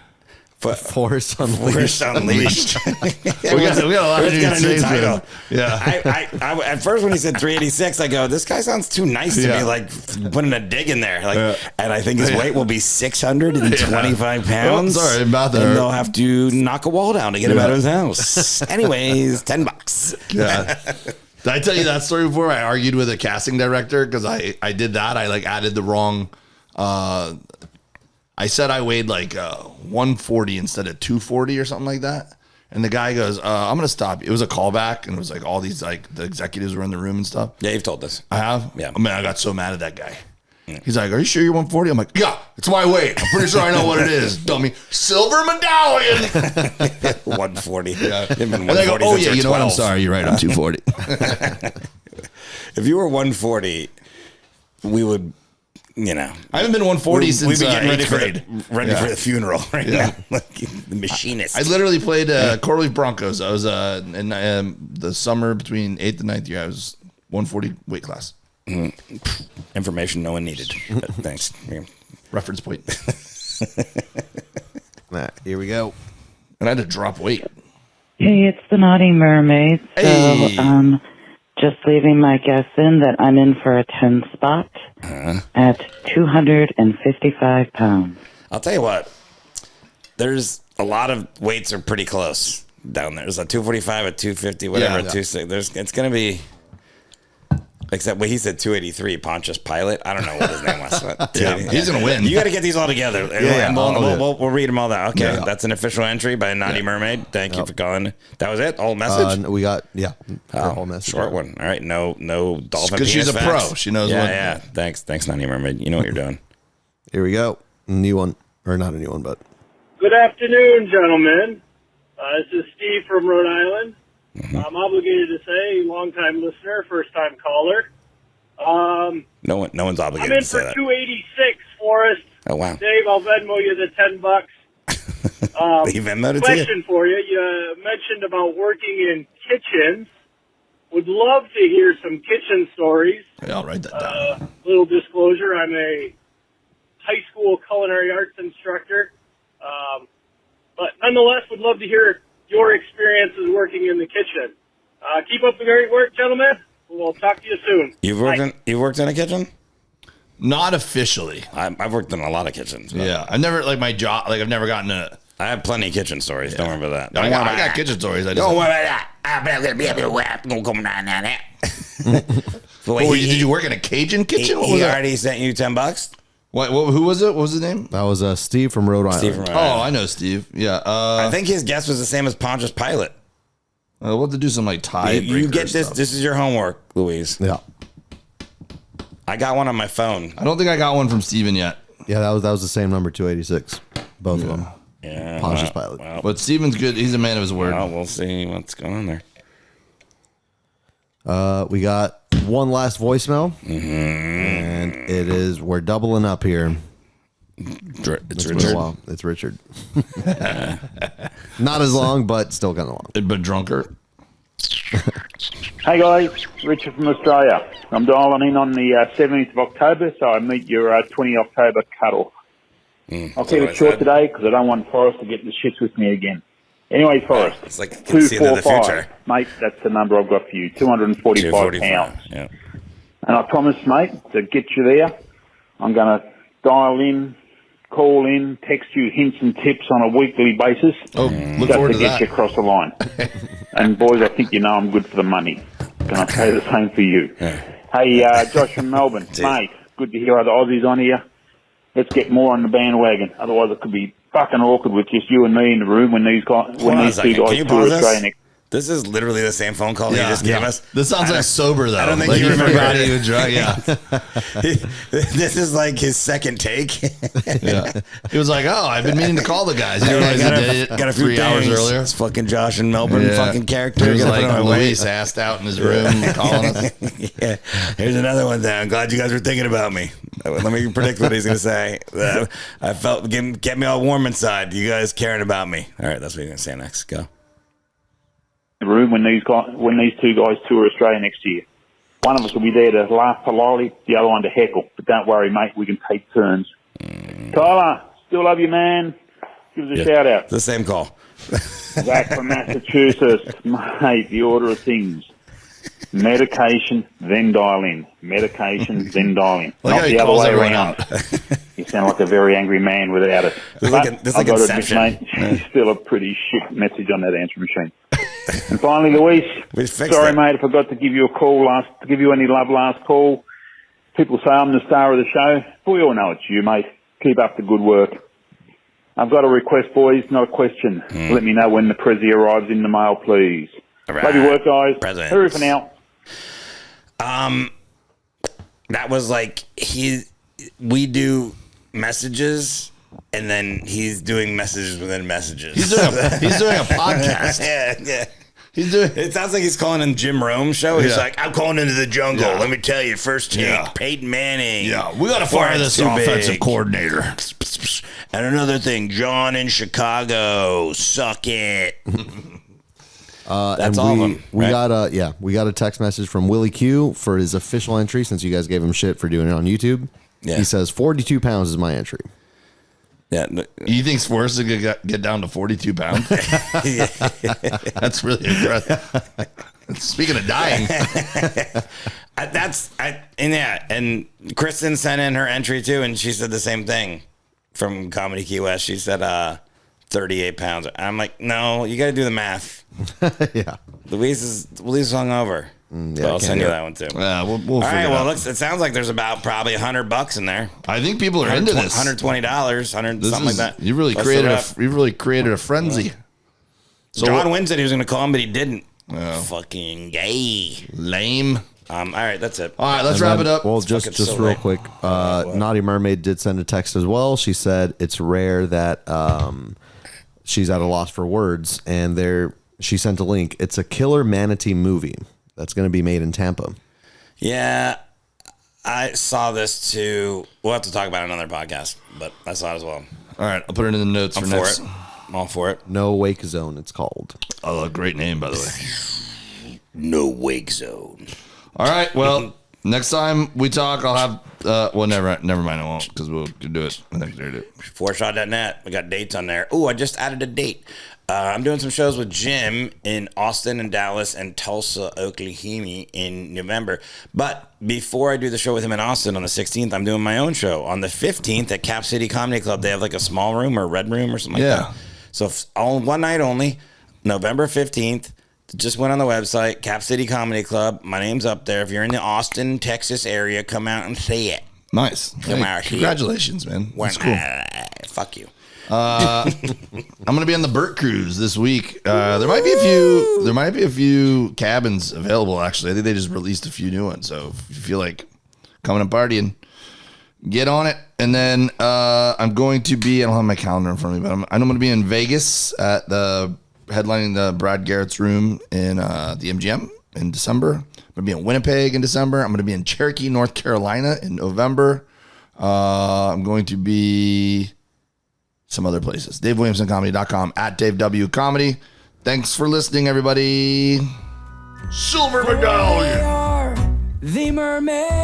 Forrest Unleashed.
Forrest Unleashed.
We got a lot of
It's got a new title.
Yeah.
I at first when he said 386, I go, this guy sounds too nice to
Yeah.
be like putting a dig in there. And I think his weight will be 625 pounds.
Oh, sorry about that.
And they'll have to knock a wall down to get him out of his house. Anyways, $10.
Yeah. Did I tell you that story before? I argued with a casting director because I did that. I added the wrong. I said I weighed 140 instead of 240 or something like that. And the guy goes, I'm going to stop you. It was a callback, and it was all these the executives were in the room and stuff.
Yeah, you've told us.
I have?
Yeah.
I mean, I got so mad at that guy. He's like, are you sure you're 140? I'm like, yeah, it's my weight. I'm pretty sure I know what it is, dummy. Silver medallion.
140.
Yeah.
You've been
And they go,
140
oh,
since
yeah,
you're
you know what? I'm
12.
sorry. You're right. I'm 240.
If you were 140, we would,
I haven't been 140 since
we'd be getting ready
eighth
for
grade.
the funeral right now. Like the machinist.
I literally played Corley Broncos. I was in the summer between 8th and 9th year. I was 140 weight class.
Information no one needed. But thanks. Yeah.
Reference point.
Here we go.
And I had to drop weight.
Hey, it's the Naughty Mermaid. So,
Hey.
just leaving my guess in that I'm in for a 10 spot at 255 pounds.
I'll tell you what. There's a lot of weights are pretty close down there. There's a 245, a 250, whatever,
Yeah.
a 26. It's going to be. Except he said 283, Pontius Pilate. I don't know what his name was.
Yeah, he's going to win.
You got to get these all together.
Yeah,
And we'll read them all out. Okay,
Yeah.
that's an official entry by Naughty Mermaid. Thank you for calling. That was it? Whole message?
We got, the whole message.
Short one. All right, no dolphin
Because she's
penis
a
facts.
pro. She knows
yeah,
what.
Yeah, thanks, Naughty Mermaid. You know what you're doing.
Here we go. New one. Or not a new one, but.
Good afternoon, gentlemen. This is Steve from Rhode Island. I'm obligated to say, long-time listener, first-time caller.
No one's
I'm
obligated
in
to say
for
that.
286, Forrest.
Oh, wow.
Dave, I'll Venmo you the $10.
He Venmo'd it to you?
Question for you. You mentioned about working in kitchens. Would love to hear some kitchen stories.
Yeah, I'll write that down.
Little disclosure, I'm a high school culinary arts instructor. But nonetheless, would love to hear your experiences working in the kitchen. Keep up the great work, gentlemen. We'll talk to you soon.
You've worked in a kitchen?
Not officially.
I've worked in a lot of kitchens.
Yeah, I've never like my job. Like I've never gotten a.
I have plenty of kitchen stories. Don't worry about that.
I got kitchen stories.
Don't worry about that. I'm gonna be able to wrap. Gonna come down there.
Did you work in a Cajun kitchen?
He already sent you $10.
What? Who was it? What was his name?
That was Steve from Rhode Island.
Oh, I know Steve. Yeah.
I think his guess was the same as Pontius Pilate.
We'll have to do some like tie.
You get this.
Stuff.
This is your homework, Louise.
Yeah.
I got one on my phone.
I don't think I got one from Steven yet.
Yeah, that was the same number, 286. Both of them.
Yeah.
Pontius Pilate.
Well,
but Steven's good. He's a man of his word.
Well, we'll see what's going on there.
We got one last voicemail, and it is we're doubling up here.
It's
Richard. It's Richard. Not as long, but still kind of long.
But drunker.
Hey guys, Richard from Australia. I'm dialing in on the 17th of October, so I meet your 20 October cutoff. I'll keep it short today because I don't want Forrest to get the shits with me again. Anyway, Forrest,
it's like
245, mate. That's the number I've got for you. 245 pounds.
Yeah.
And I promise, mate, to get you there, I'm going to dial in, call in, text you hints and tips on a weekly basis.
Oh, look forward to
get
that.
you across the line. And boys, I think you know I'm good for the money. Can I say the same for you? Hey, Josh from Melbourne, mate. Good to hear other Aussies on here. Let's get more on the bandwagon. Otherwise, it could be fucking awkward with just you and me in the room when these guys, two guys tour Australia next.
This is literally the same phone call you just gave us.
This sounds like sober, though.
I don't think
like
you remember
how he was drunk. Yeah.
This is like his second take.
Yeah. He was like, oh, I've been meaning to call the guys. You realize he did it
got a few
3 hours
things.
earlier.
It's fucking Josh and Melbourne fucking character.
He was
Gotta put
like
it on my
Luis
weight.
assed out in his room calling us.
Yeah. Here's another one there. I'm glad you guys were thinking about me. Let me predict what he's going to say. I felt, get me all warm inside. You guys caring about me. All right, that's what he's going to say next. Go.
The room when these two guys tour Australia next year. One of us will be there to laugh politely, the other one to heckle. But don't worry, mate, we can take turns. Tyler, still love you, man. Give us a shout out.
The same call.
Zach from Massachusetts, mate. The order of things: medication, then dial in. Medication, then dial in.
Like
Not
how he
the other
calls
way
everyone
around.
out.
You sound like a very angry man without it.
This is like
I've got to admit,
Inception.
mate, she's still a pretty shit message on that answer machine. And finally, Luis, sorry, mate, I forgot to give you a call to give you any love last call. People say I'm the star of the show. We all know it's you, mate. Keep up the good work. I've got a request, boys, not a question. Let me know when the Prezi arrives in the mail, please.
Right.
Love your work, guys.
Presents.
Hurry for now.
That was like we do messages, and then he's doing messages within messages.
He's doing a podcast.
Yeah. It sounds like he's calling in Jim Rome's show. He's like, I'm calling into the jungle.
Yeah.
Let me tell you, first take, Peyton Manning.
Yeah, we got to fire this offensive coordinator.
And another thing, John in Chicago, suck it. That's all of them.
We got a text message from Willie Q for his official entry since you guys gave him shit for doing it on YouTube. Yeah. He says 42 pounds is my entry.
Yeah,
you think Forrest is going to get down to 42 pounds? That's really impressive. Speaking of dying,
and Kristen sent in her entry too, and she said the same thing from Comedy Key West. She said 38 pounds. I'm like, no, you got to do the math.
Yeah,
Louise is hungover.
Yeah,
I'll send you that one too.
Yeah, we'll
all
figure
right.
it
Well,
out.
it sounds like there's about probably $100 in there.
I think people are into this.
$120, something like that.
You really created a frenzy.
So John Wynn said he was going to call him, but he didn't. Oh. Fucking gay,
lame.
All right, that's it.
All right, let's wrap it up.
Well, just real quick, Naughty Mermaid did send a text as well. She said it's rare that she's at a loss for words, and she sent a link. It's a killer manatee movie that's going to be made in Tampa.
Yeah, I saw this too. We'll have to talk about it on another podcast, but I saw it as well.
All right, I'll put it in the notes
I'm
for next.
I'm all for it.
No Wake Zone, it's called.
Oh, great name, by the way.
No Wake Zone.
All right, well, Next time we talk, I'll have. Never mind. I won't because we'll do it. I think they do.
Forrest.net. We got dates on there. Oh, I just added a date. I'm doing some shows with Jim in Austin and Dallas and Tulsa, Oklahoma in November. But before I do the show with him in Austin on the 16th, I'm doing my own show on the 15th at Cap City Comedy Club. They have like a small room or red room or something like that. So on one night only, November 15th. Just went on the website, Cap City Comedy Club. My name's up there. If you're in the Austin, Texas area, come out and see it.
Nice.
Come out here.
Congratulations, man. That's cool.
Fuck you.
I'm gonna be on the Burt Cruise this week. There might be a few cabins available. Actually, I think they just released a few new ones. So if you feel like coming and partying, get on it. And then I'm going to be. I don't have my calendar in front of me, but I'm going to be in Vegas at the headlining the Brad Garrett's room in the MGM in December. I'm going to be in Winnipeg in December. I'm going to be in Cherokee, North Carolina in November. I'm going to be some other places. DaveWilliamsonComedy.com at Dave W. Comedy. Thanks for listening, everybody. Silver
They
Medallion.
are the Mermen.